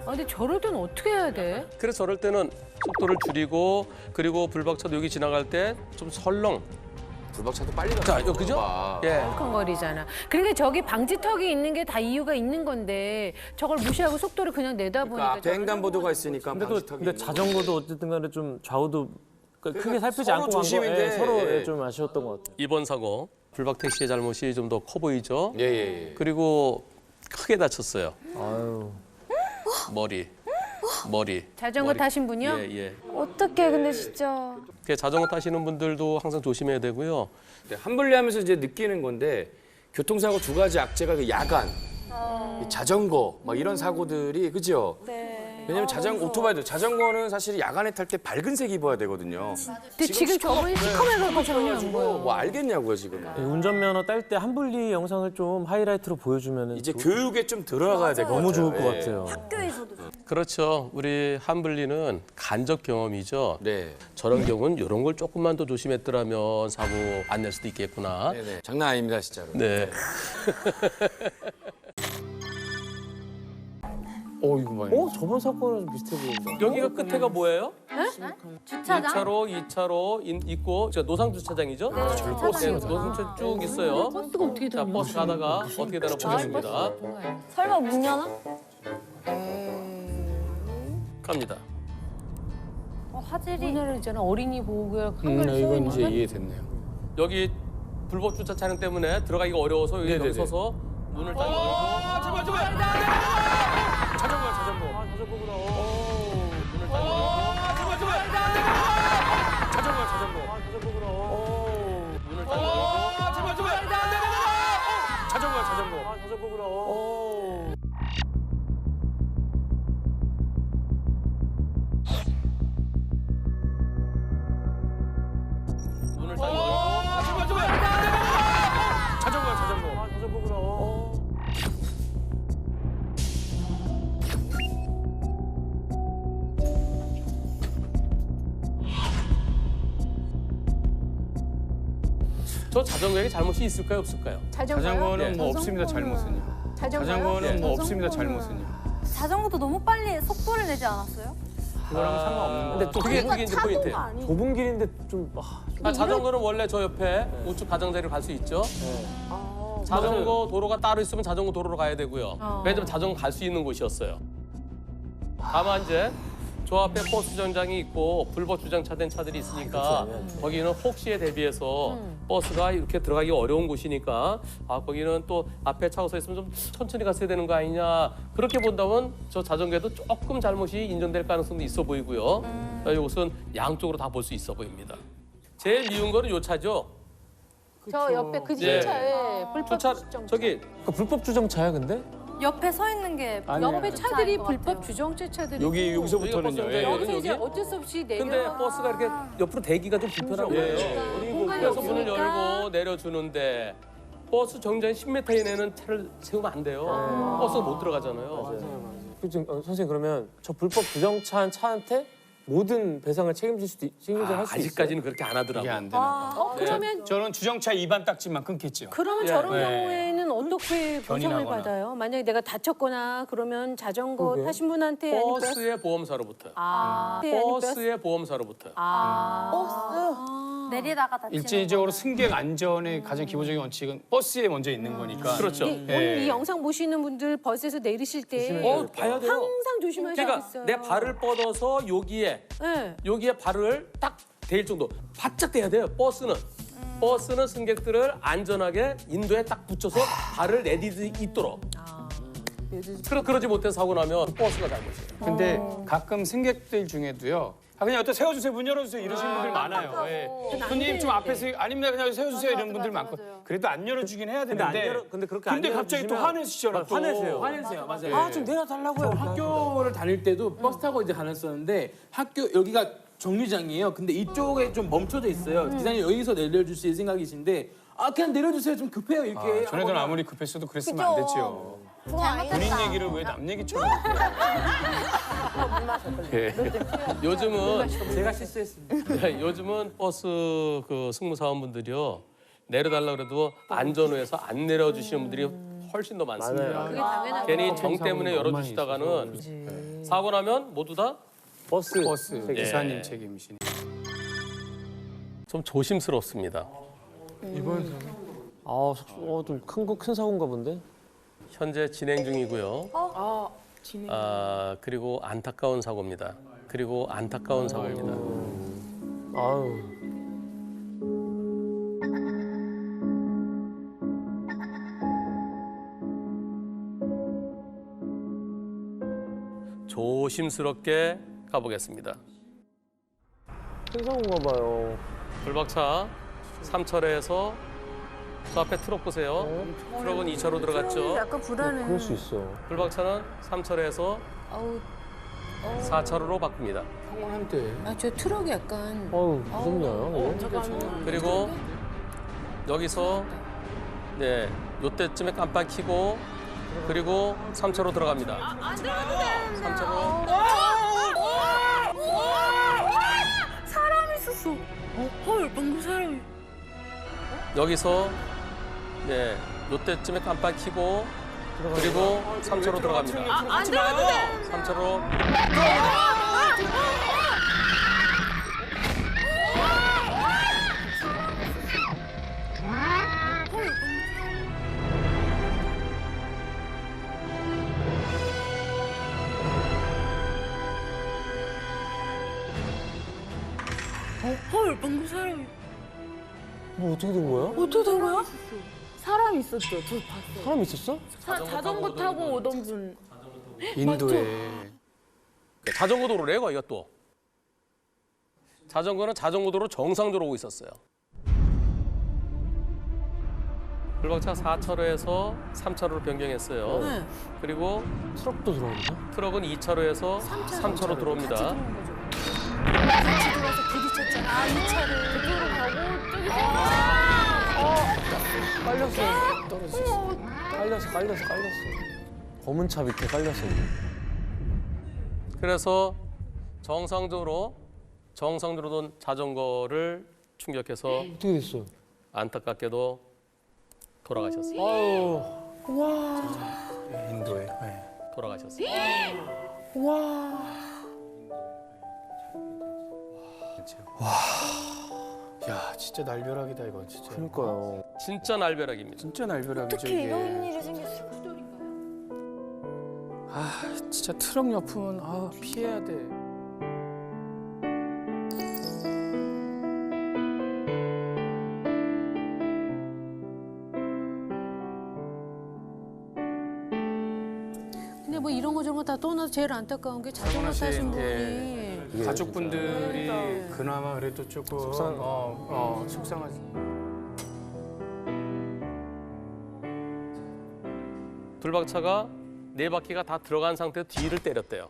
Speaker 5: 근데 저럴 때는 어떻게 해야 돼?
Speaker 4: 그래서 저럴 때는 속도를 줄이고 그리고 불박차도 여기 지나갈 때 좀 설렁.
Speaker 6: 불박차도 빨리 가.
Speaker 4: 자, 이거 그죠? 예.
Speaker 5: 컹거리잖아. 그러니까 저기 방지턱이 있는 게 다 이유가 있는 건데 저걸 무시하고 속도를 그냥 내다 보니까
Speaker 6: 그러니까 앞에 횡단보도가 있으니까
Speaker 2: 근데 또
Speaker 6: 방지턱이
Speaker 2: 근데
Speaker 6: 있는
Speaker 2: 자전거도 어쨌든 간에 좀 좌우도 크게 살피지
Speaker 6: 서로
Speaker 2: 않고
Speaker 6: 조심인데,
Speaker 2: 서로
Speaker 6: 예.
Speaker 2: 좀 아쉬웠던 것 같아요.
Speaker 4: 이번 사고 불박 택시의 잘못이 좀 더 커 보이죠?
Speaker 6: 예.
Speaker 4: 그리고 크게 다쳤어요.
Speaker 2: 아유.
Speaker 4: 머리.
Speaker 5: 자전거
Speaker 4: 머리.
Speaker 5: 타신 분이요?
Speaker 4: 예.
Speaker 1: 어떡해 근데 진짜.
Speaker 4: 그 자전거 타시는 분들도 항상 조심해야 되고요.
Speaker 6: 네, 한분리하면서 이제 느끼는 건데 교통사고 두 가지 악재가 그 야간, 이 자전거 막 이런 사고들이 그죠?
Speaker 3: 네.
Speaker 6: 왜냐면 오토바이도 자전거는 사실 야간에 탈 때 밝은 색 입어야 되거든요.
Speaker 5: 근데 지금 저분이 시커매갖고 전혀 안 보여.
Speaker 6: 뭐 알겠냐고요 지금.
Speaker 2: 운전면허 딸 때 한분리 영상을 좀 하이라이트로 보여주면
Speaker 6: 이제 교육에 좀 들어가야 될 것 같아요.
Speaker 2: 너무 좋을 것
Speaker 6: 예.
Speaker 2: 같아요.
Speaker 3: 학교에서도.
Speaker 4: 그렇죠. 우리 한블리는 간접 경험이죠.
Speaker 6: 네.
Speaker 4: 저런 경우는 이런 걸 조금만 더 조심했더라면 사고 안 날 수도 있겠구나.
Speaker 6: 네네. 장난 아닙니다 진짜로.
Speaker 4: 네.
Speaker 6: 이거 봐요.
Speaker 2: 저번 사건이랑 좀 비슷해 보인다.
Speaker 4: 여기가 끝에가 뭐예요?
Speaker 1: 주차장?
Speaker 4: 1차로, 2차로 있고 저 노상 주차장이죠? 네,
Speaker 1: 주차장이죠.
Speaker 4: 노상 주차장 쭉 있어요.
Speaker 5: 버스가 어떻게
Speaker 4: 자,
Speaker 5: 다녀?
Speaker 4: 버스 가다가 어떻게 되나 보겠습니다.
Speaker 1: 설마 문 여나?
Speaker 4: 갑니다.
Speaker 1: 화질이.
Speaker 5: 우리나라 있잖아 어린이 보호구역 한글에 써
Speaker 6: 이건
Speaker 5: 있는
Speaker 6: 이제
Speaker 5: 거.
Speaker 6: 이해됐네요.
Speaker 4: 여기 불법 주차 차량 때문에 들어가기가 어려워서 여기
Speaker 6: 네네네.
Speaker 4: 서서 문을 딱 열고
Speaker 6: 자전거.
Speaker 4: 문을 딱 열고
Speaker 6: 자전거.
Speaker 4: 문을 딱 열고
Speaker 6: 자전거.
Speaker 4: 문을 딱 열고
Speaker 6: 자전거.
Speaker 4: 저 자전거에 잘못이 있을까요, 없을까요?
Speaker 6: 자전거는
Speaker 4: 예.
Speaker 6: 뭐 없습니다 잘못은요.
Speaker 5: 자전거요?
Speaker 6: 자전거는
Speaker 4: 예.
Speaker 6: 뭐 없습니다 잘못은요.
Speaker 1: 자전거도 너무 빨리 속도를 내지 않았어요?
Speaker 6: 그거랑은 상관없는 거.
Speaker 2: 근데 또
Speaker 4: 그게 이제 포인트.
Speaker 2: 좁은 길인데 좀
Speaker 4: 자전거는 원래 저 옆에 우측 가장자리로 갈 수 있죠. 자전거 도로가 따로 있으면 자전거 도로로 가야 되고요. 왜냐면 자전거 갈 수 있는 곳이었어요. 다만 이제 저 앞에 버스 주정장이 있고 불법 주정차된 차들이 있으니까 거기는 혹시에 대비해서 버스가 이렇게 들어가기 어려운 곳이니까 거기는 또 앞에 차가 서 있으면 좀 천천히 갔어야 되는 거 아니냐 그렇게 본다면 저 자전거에도 조금 잘못이 인정될 가능성도 있어 보이고요. 이것은 양쪽으로 다 볼 수 있어 보입니다. 제일 미운 거는 요 차죠.
Speaker 5: 저 옆에 그
Speaker 4: 예.
Speaker 5: 주차에 불법
Speaker 4: 차
Speaker 5: 주정차.
Speaker 4: 저기
Speaker 2: 불법 주정차야 근데?
Speaker 1: 옆에 서 있는 게
Speaker 5: 옆에 차들이
Speaker 1: 것
Speaker 5: 불법
Speaker 1: 같아요.
Speaker 5: 주정차 차들이
Speaker 6: 여기서부터는요.
Speaker 4: 여기가
Speaker 6: 예.
Speaker 5: 여기서 이제
Speaker 4: 여기?
Speaker 5: 어쩔 수 없이 내려.
Speaker 4: 근데 버스가 이렇게 옆으로 대기가 좀 불편한 거예요.
Speaker 5: 공간이
Speaker 4: 그래서 문을
Speaker 5: 없으니까.
Speaker 4: 열고 내려주는데 버스 정류장 10m 이내는 차를 세우면 안 돼요. 버스가 못 들어가잖아요.
Speaker 2: 선생님 그러면 저 불법 주정차한 차한테 모든 배상을 책임질 할 수 있어요?
Speaker 4: 아직까지는 그렇게 안 하더라고요.
Speaker 6: 이게 안 되는 거.
Speaker 5: 그러면
Speaker 6: 저는 주정차 위반 딱지만 끊겠죠.
Speaker 5: 그러면 저런
Speaker 6: 네.
Speaker 5: 경우에는 어떻게 보상을
Speaker 6: 견인하거나.
Speaker 5: 받아요? 만약에 내가 다쳤거나 그러면 자전거
Speaker 2: 그러게.
Speaker 5: 타신 분한테 아니면
Speaker 4: 버스의 보험사로부터.
Speaker 5: 아니면
Speaker 4: 버스의 보험사로부터.
Speaker 1: 내리다가 다치는
Speaker 6: 일제적으로
Speaker 1: 거는.
Speaker 6: 승객 안전의 가장 기본적인 원칙은 버스에 먼저 있는 거니까.
Speaker 4: 그렇죠.
Speaker 5: 오늘 이 영상 보시는 분들 버스에서 내리실 때
Speaker 4: 봐야 돼요.
Speaker 5: 항상 조심하셔야겠어요.
Speaker 4: 그러니까 내 발을 뻗어서
Speaker 5: 네.
Speaker 4: 여기에 발을 딱 대일 정도 바짝 대야 돼요. 버스는 승객들을 안전하게 인도에 딱 붙여서 발을 내디디 있도록. 그러지 못해서 사고 나면 버스가 잘못이에요.
Speaker 6: 근데 가끔 승객들 중에도요. 그냥 여기다 세워주세요, 문 열어주세요 이러시는 분들 많아요. 예. 손님 좀 앞에서 아닙니다 그냥 세워주세요 이런 분들 많고. 그래도 안 열어주긴 해야 되는데.
Speaker 2: 근데 그렇게 안
Speaker 6: 갑자기 또
Speaker 2: 열어주시면
Speaker 6: 화내시잖아. 또.
Speaker 2: 화내세요. 맞아요.
Speaker 6: 아,
Speaker 2: 좀 내려달라고요.
Speaker 9: 학교를 다닐 때도 버스 타고 이제 다녔었는데 학교 여기가 정류장이에요. 근데 이쪽에 좀 멈춰져 있어요. 기사님 여기서 내려주실 생각이신데 그냥 내려주세요. 좀 급해요 이렇게.
Speaker 6: 전에는 아무리 급했어도 그랬으면 안 됐지요. 본인 얘기를 왜 남 얘기처럼
Speaker 4: 요즘은
Speaker 9: 제가 실수했습니다.
Speaker 4: 요즘은 버스 그 승무사원분들이요 내려달라 그래도 안전우에서 안 내려주시는 분들이 훨씬 더 많습니다.
Speaker 5: 그게 당연한
Speaker 4: 괜히 정 때문에 열어주시다가는 사고 나면 모두 다
Speaker 6: 버스 기사님
Speaker 4: 예.
Speaker 6: 책임이시니.
Speaker 4: 좀 조심스럽습니다.
Speaker 2: 큰 사고인가 본데?
Speaker 4: 현재 진행 중이고요. 그리고 안타까운 사고입니다.
Speaker 2: 아유.
Speaker 4: 조심스럽게 가보겠습니다.
Speaker 2: 큰 사고인가 봐요.
Speaker 4: 불박차 3차로에서 저 앞에 트럭 보세요. 트럭은 2차로 들어갔죠.
Speaker 5: 약간 불안해.
Speaker 2: 그럴 수 있어.
Speaker 4: 불박차는 3차로에서 4차로로 바꿉니다.
Speaker 5: 저 트럭이 약간
Speaker 2: 무섭냐?
Speaker 4: 그리고 여기서 네, 요때쯤에 깜빡 켜고 그리고 3차로 들어갑니다. 안 들어가도 돼. 3차로.
Speaker 1: 사람 있었어. 헐, 방금 사람이.
Speaker 4: 여기서 네, 요때쯤에 깜빡 켜고 그리고 3차로 들어갑니다.
Speaker 1: 안 들어가도 돼.
Speaker 4: 3차로.
Speaker 1: 헐, 방금 사람이.
Speaker 2: 뭐 어떻게 된 거야?
Speaker 1: 어떻게 된 거야? 사람 있었죠. 저 봤어요.
Speaker 2: 사람 있었어?
Speaker 1: 자전거 타고 오던 분.
Speaker 6: 인도에.
Speaker 4: 자전거 도로래요, 거기가 또. 자전거는 자전거 도로 정상도로 오고 있었어요. 불박차 4차로에서 3차로로 변경했어요. 그리고
Speaker 2: 트럭도 들어온다?
Speaker 4: 트럭은 2차로에서 3차로 들어옵니다.
Speaker 5: 같이 들어와서 부딪혔잖아. 이 차를 그쪽으로 가고 저기
Speaker 2: 깔렸어. 검은 차 밑에 깔렸어.
Speaker 4: 그래서 정상적으로 돈 자전거를 충격해서
Speaker 2: 어떻게 됐어?
Speaker 4: 안타깝게도 돌아가셨어요.
Speaker 6: 인도에. 네.
Speaker 4: 돌아가셨어요.
Speaker 6: 진짜. 야, 진짜 날벼락이다 이거 진짜.
Speaker 2: 그러니까요.
Speaker 4: 진짜 날벼락입니다.
Speaker 6: 진짜 날벼락이죠
Speaker 1: 어떻게
Speaker 6: 이게.
Speaker 1: 이런 일이 생겼을까?
Speaker 6: 아, 진짜 트럭 옆은 피해야 돼.
Speaker 5: 근데 뭐 이런 거 저런 거 다 떠나서 제일 안타까운 게 자전거 타신 분이
Speaker 6: 예. 가족분들이 그나마 그래도 조금 속상하지.
Speaker 4: 불박차가 네 바퀴가 다 들어간 상태에서 뒤를 때렸대요.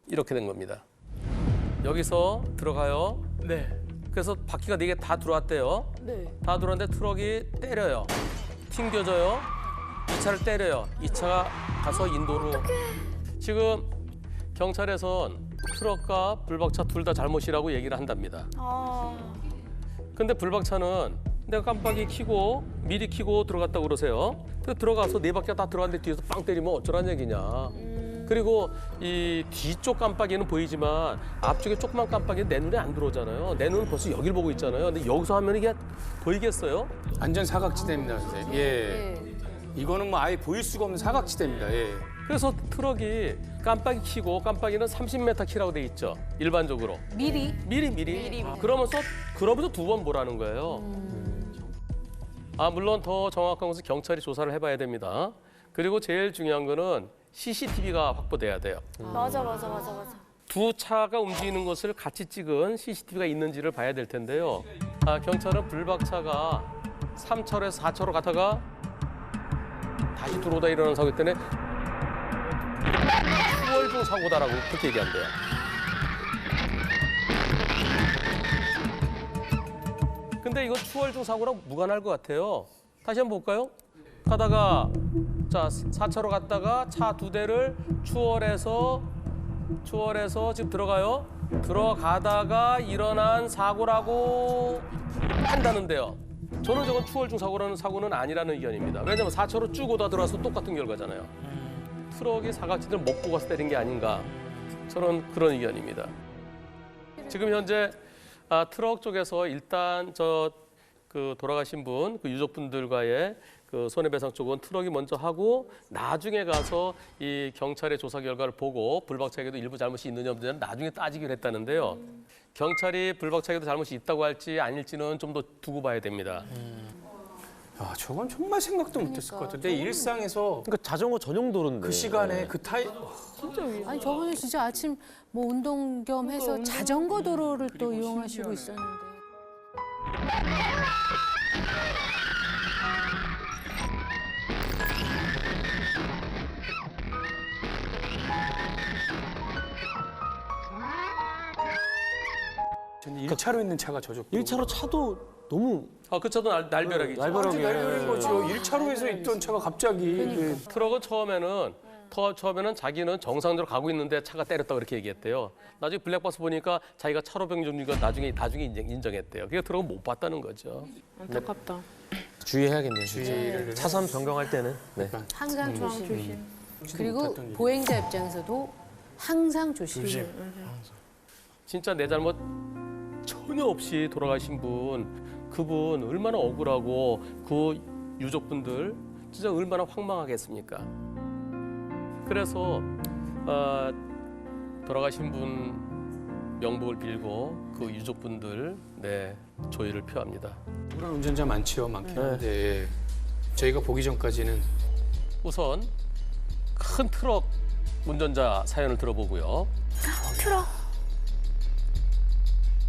Speaker 4: 이렇게 된 겁니다. 여기서 들어가요.
Speaker 7: 네.
Speaker 4: 그래서 바퀴가 네 개 다 들어왔대요.
Speaker 1: 네.
Speaker 4: 다 들어왔는데 트럭이 때려요. 튕겨져요. 이 차를 때려요. 이 차가 가서 인도로. 지금 경찰에선 트럭과 불박차 둘 다 잘못이라고 얘기를 한답니다. 근데 불박차는 내가 깜빡이 켜고 미리 켜고 들어갔다고 그러세요. 근데 들어가서 네 바퀴가 다 들어갔는데 뒤에서 빵 때리면 어쩌란 얘기냐. 그리고 이 뒤쪽 깜빡이는 보이지만 앞쪽에 조그만 깜빡이는 내 눈에 안 들어오잖아요. 내 눈은 벌써 여길 보고 있잖아요. 근데 여기서 하면 이게 보이겠어요?
Speaker 6: 완전 사각지대입니다, 선생님. 예. 이거는 뭐 아예 보일 수가 없는 사각지대입니다. 예.
Speaker 4: 그래서 트럭이 깜빡이 켜고 깜빡이는 30m 켜라고 돼 있죠. 일반적으로.
Speaker 5: 미리
Speaker 4: 미리. 그러면서 두 번 보라는 거예요. 물론 더 정확한 것은 경찰이 조사를 해봐야 됩니다. 그리고 제일 중요한 거는 CCTV가 확보돼야 돼요.
Speaker 1: 맞아.
Speaker 4: 두 차가 움직이는 것을 같이 찍은 CCTV가 있는지를 봐야 될 텐데요. 경찰은 불박차가 3차로에서 4차로 가다가 다시 들어오다 일어난 사고 때문에 추월중 사고다라고 그렇게 얘기한대요. 근데 이건 추월중 사고랑 무관할 것 같아요. 다시 한번 볼까요? 가다가 자 4차로 갔다가 차 두 대를 추월해서 지금 들어가요. 들어가다가 일어난 사고라고 한다는데요. 저는 저건 추월중 사고라는 사고는 아니라는 의견입니다. 왜냐하면 4차로 쭉 오다 들어와서 똑같은 결과잖아요. 트럭이 사각지대를 못 보고 가서 때린 게 아닌가. 저는 그런 의견입니다. 지금 현재 트럭 쪽에서 일단 그 돌아가신 분, 그 유족분들과의 그 손해배상 쪽은 트럭이 먼저 하고 나중에 가서 이 경찰의 조사 결과를 보고 불박차에게도 일부 잘못이 있느냐 없느냐는 나중에 따지기로 했다는데요. 경찰이 불박차에게도 잘못이 있다고 할지 아닐지는 좀 더 두고 봐야 됩니다.
Speaker 6: 아, 저건 정말 생각도 못했을 것 같아요. 내 일상에서
Speaker 2: 그러니까 자전거 전용 도로인데.
Speaker 6: 그 시간에 그
Speaker 5: 아니 저분은 진짜 아침 뭐 운동 겸 해서 자전거 도로를 또 이용하시고 있었는데.
Speaker 6: 저는 1차로 있는 차가 저 정도.
Speaker 2: 1차로 차도 너무
Speaker 4: 그 차도 날벼락이죠.
Speaker 6: 날벼락인 거죠. 1차로에서 있던 차가 갑자기
Speaker 4: 트럭은 처음에는 자기는 정상적으로 가고 있는데 차가 때렸다 그렇게 얘기했대요. 나중에 블랙박스 보니까 자기가 차로 변경중이가 나중에 인정했대요. 그게 트럭은 못 봤다는 거죠.
Speaker 5: 안타깝다.
Speaker 2: 주의해야겠네요.
Speaker 6: 주의를
Speaker 2: 차선 변경할 때는. 네.
Speaker 5: 항상 조심. 그리고 보행자 입장에서도 항상 조심.
Speaker 4: 진짜 내 잘못 전혀 없이 돌아가신 그분 얼마나 억울하고 그 유족분들 진짜 얼마나 황망하겠습니까? 그래서 돌아가신 분 명복을 빌고 그 유족분들 조의를 표합니다.
Speaker 6: 억울한 운전자 많긴 한데 저희가 보기 전까지는
Speaker 4: 우선 큰 트럭 운전자 사연을 들어보고요.
Speaker 1: 트럭.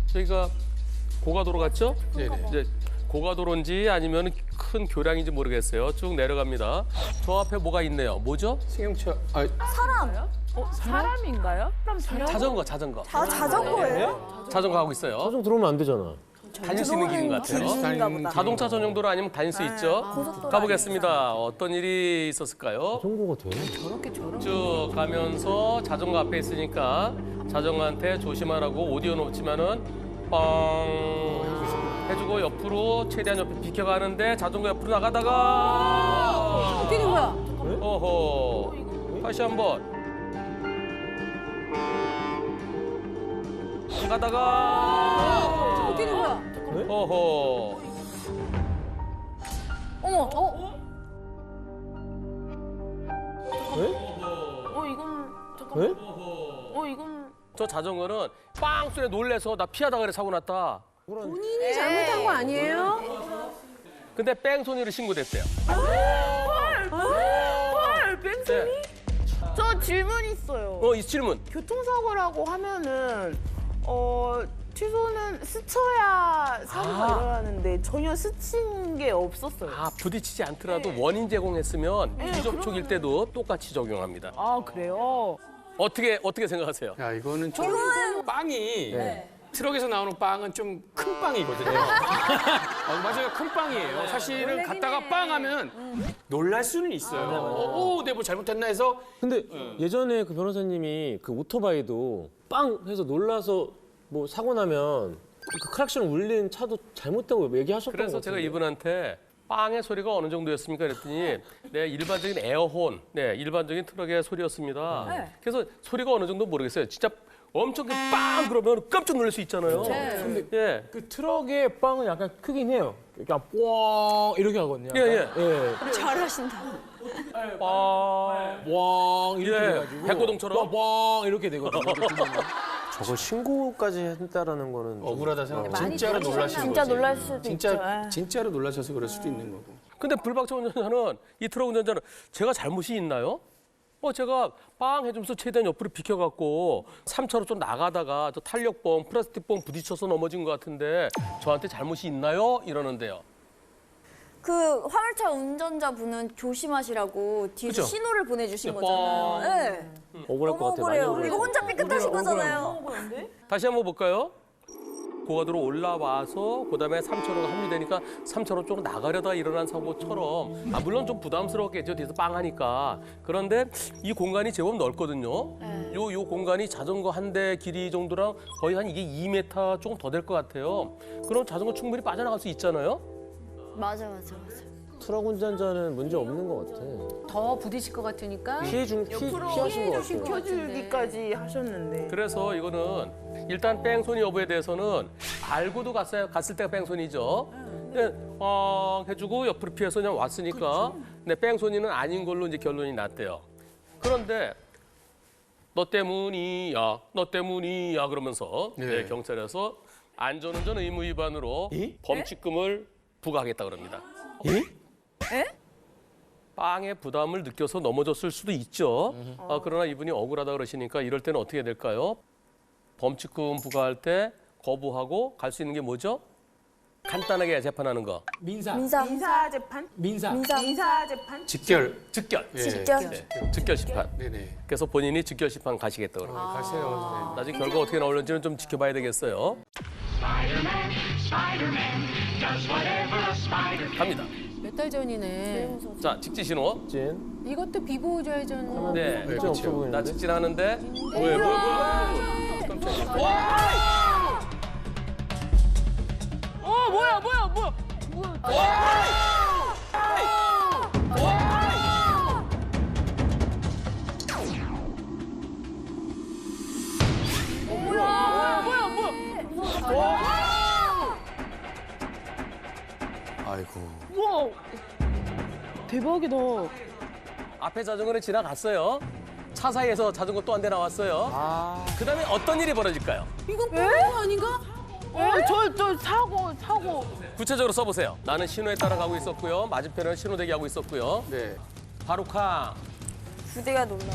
Speaker 4: 저희가 고가도로 갔죠?
Speaker 6: 네네.
Speaker 4: 이제 고가도로인지 아니면 큰 교량인지 모르겠어요. 쭉 내려갑니다. 저 앞에 뭐가 있네요. 뭐죠?
Speaker 6: 승용차
Speaker 1: 사람인가요?
Speaker 4: 자전거.
Speaker 3: 자전거예요?
Speaker 4: 자전거 가고 있어요.
Speaker 2: 자전거 들어오면 안 되잖아.
Speaker 4: 다닐 수 있는 길인 것 같아요. 자동차 전용도로 아니면 다닐 수 있죠. 가보겠습니다. 어떤 일이 있었을까요?
Speaker 2: 자전거가 돼?
Speaker 4: 쭉 가면서 자전거 앞에 있으니까 자전거한테 조심하라고 오디오는 없지만은 뻥 해주고 옆으로 최대한 옆에 비켜가는데 자전거 옆으로 나가다가
Speaker 5: 어떻게 된 거야?
Speaker 4: 어허 다시 한번 가다가
Speaker 5: 어떻게 된 거야?
Speaker 4: 어허.
Speaker 1: 어머.
Speaker 2: 왜?
Speaker 4: 저 자전거는 빵 소리에 놀래서 나 피하다 그래 사고 났다.
Speaker 5: 본인이 잘못한 거 아니에요?
Speaker 4: 근데 뺑소니를 신고됐대요. 뺑소니?
Speaker 10: 저 질문 있어요.
Speaker 4: 이 질문.
Speaker 10: 교통사고라고 하면은 취소는 스쳐야 사고가 일어나는데 전혀 스친 게 없었어요.
Speaker 4: 부딪히지 않더라도 원인 제공했으면 비접촉일 때도 똑같이 적용합니다.
Speaker 10: 아 그래요?
Speaker 4: 어떻게 생각하세요?
Speaker 6: 야 이거는 좀 빵이 트럭에서 나오는 빵은 좀 큰 빵이거든요. 맞아요, 큰 빵이에요. 사실은 갔다가 빵 하면 놀랄 수는 있어요. 내가 뭐 잘못했나 해서.
Speaker 2: 근데 예전에 그 변호사님이 그 오토바이도 빵 해서 놀라서 뭐 사고 나면 그 크락션 울린 차도 잘못된 거 얘기하셨던 거
Speaker 4: 그래서
Speaker 2: 같은데.
Speaker 4: 제가 이분한테 빵의 소리가 어느 정도였습니까? 그랬더니 네, 일반적인 에어혼, 일반적인 트럭의 소리였습니다. 그래서 소리가 어느 정도 모르겠어요. 진짜 엄청 빵 그러면 깜짝 놀랄 수 있잖아요.
Speaker 9: 근데 그 트럭의 빵은 약간 크긴 해요. 약간 꽝 이렇게 하거든요.
Speaker 4: 예.
Speaker 3: 잘하신다.
Speaker 9: 꽝 이렇게 해가지고
Speaker 4: 백고동처럼?
Speaker 9: 꽝 이렇게 되거든요.
Speaker 2: 저걸 신고까지 했다라는 거는
Speaker 6: 억울하다 생각.
Speaker 5: 많이
Speaker 6: 진짜로
Speaker 5: 다르시나?
Speaker 6: 놀라신
Speaker 10: 진짜
Speaker 6: 거지.
Speaker 10: 놀랄 수도
Speaker 6: 진짜로 놀라셔서 그럴 수도 있는 거고.
Speaker 4: 근데 불박차 운전자는 이 트럭 운전자는 제가 잘못이 있나요? 제가 빵 해주면서 최대한 옆으로 비켜갖고 3차로 좀 나가다가 저 탄력봉, 플라스틱봉 부딪혀서 넘어진 것 같은데 저한테 잘못이 있나요? 이러는데요.
Speaker 1: 그 화물차 운전자분은 조심하시라고 뒤에서
Speaker 4: 그죠?
Speaker 1: 신호를 보내주신
Speaker 4: 네,
Speaker 1: 거잖아요. 네.
Speaker 2: 억울할 것 같아요. 많이
Speaker 1: 억울해요.
Speaker 2: 억울해요.
Speaker 1: 이거 혼자 삐끗하신 거잖아요.
Speaker 4: 다시 한번 볼까요? 고가도로 올라와서 그다음에 3차로가 합류되니까 3차로 쪽으로 나가려다 일어난 사고처럼 물론 좀 부담스럽겠죠. 뒤에서 빵 하니까. 그런데 이 공간이 제법 넓거든요. 요 공간이 자전거 한 대 길이 정도랑 거의 한 이게 2m 조금 더 될 것 같아요. 그럼 자전거 충분히 빠져나갈 수 있잖아요.
Speaker 1: 맞아.
Speaker 2: 트럭 운전자는 문제 없는 것 같아.
Speaker 5: 더 부딪힐 것 같으니까
Speaker 2: 피하신 것 같아.
Speaker 10: 시켜주기까지 하셨는데.
Speaker 4: 그래서 이거는 일단 뺑소니 여부에 대해서는 알고도 갔을 때가 뺑소니죠. 근데 해주고 옆으로 피해서 그냥 왔으니까 근데 뺑소니는 아닌 걸로 이제 결론이 났대요. 그런데 너 때문이야 그러면서
Speaker 6: 네.
Speaker 4: 경찰에서 안전운전 의무 위반으로 범칙금을 부과하겠다 그럽니다. 빵의 부담을 느껴서 넘어졌을 수도 있죠. 그러나 이분이 억울하다 그러시니까 이럴 때는 어떻게 될까요? 범칙금 부과할 때 거부하고 갈 수 있는 게 뭐죠? 간단하게 재판하는 거.
Speaker 9: 민사.
Speaker 10: 민사 재판?
Speaker 9: 민사.
Speaker 10: 민사 재판?
Speaker 6: 직결.
Speaker 4: 즉결.
Speaker 6: 예.
Speaker 4: 즉결 심판.
Speaker 6: 네네.
Speaker 4: 그래서 본인이 즉결 심판 가시겠다 그럽니다.
Speaker 6: 가세요.
Speaker 4: 나중에 결과 어떻게 나올는지는 좀 지켜봐야 되겠어요. 갑니다.
Speaker 5: 몇 달 전이네.
Speaker 4: 자, 직지 신호.
Speaker 2: 진.
Speaker 5: 이것도 비보좌전.
Speaker 4: 네.
Speaker 2: 진짜 없어
Speaker 4: 나
Speaker 2: 보이는데.
Speaker 4: 직진하는데. 뭐야.
Speaker 8: 아이고.
Speaker 10: 우와 대박이다.
Speaker 4: 앞에 자전거는 지나갔어요. 차 사이에서 자전거 또 한 대 나왔어요. 그다음에 어떤 일이 벌어질까요?
Speaker 5: 이건 뻔한 거 아닌가?
Speaker 10: 저 사고.
Speaker 4: 구체적으로 써보세요. 나는 신호에 따라가고 있었고요. 맞은편은 신호 대기하고 있었고요.
Speaker 6: 네.
Speaker 4: 바로카
Speaker 1: 부대가 놀라서.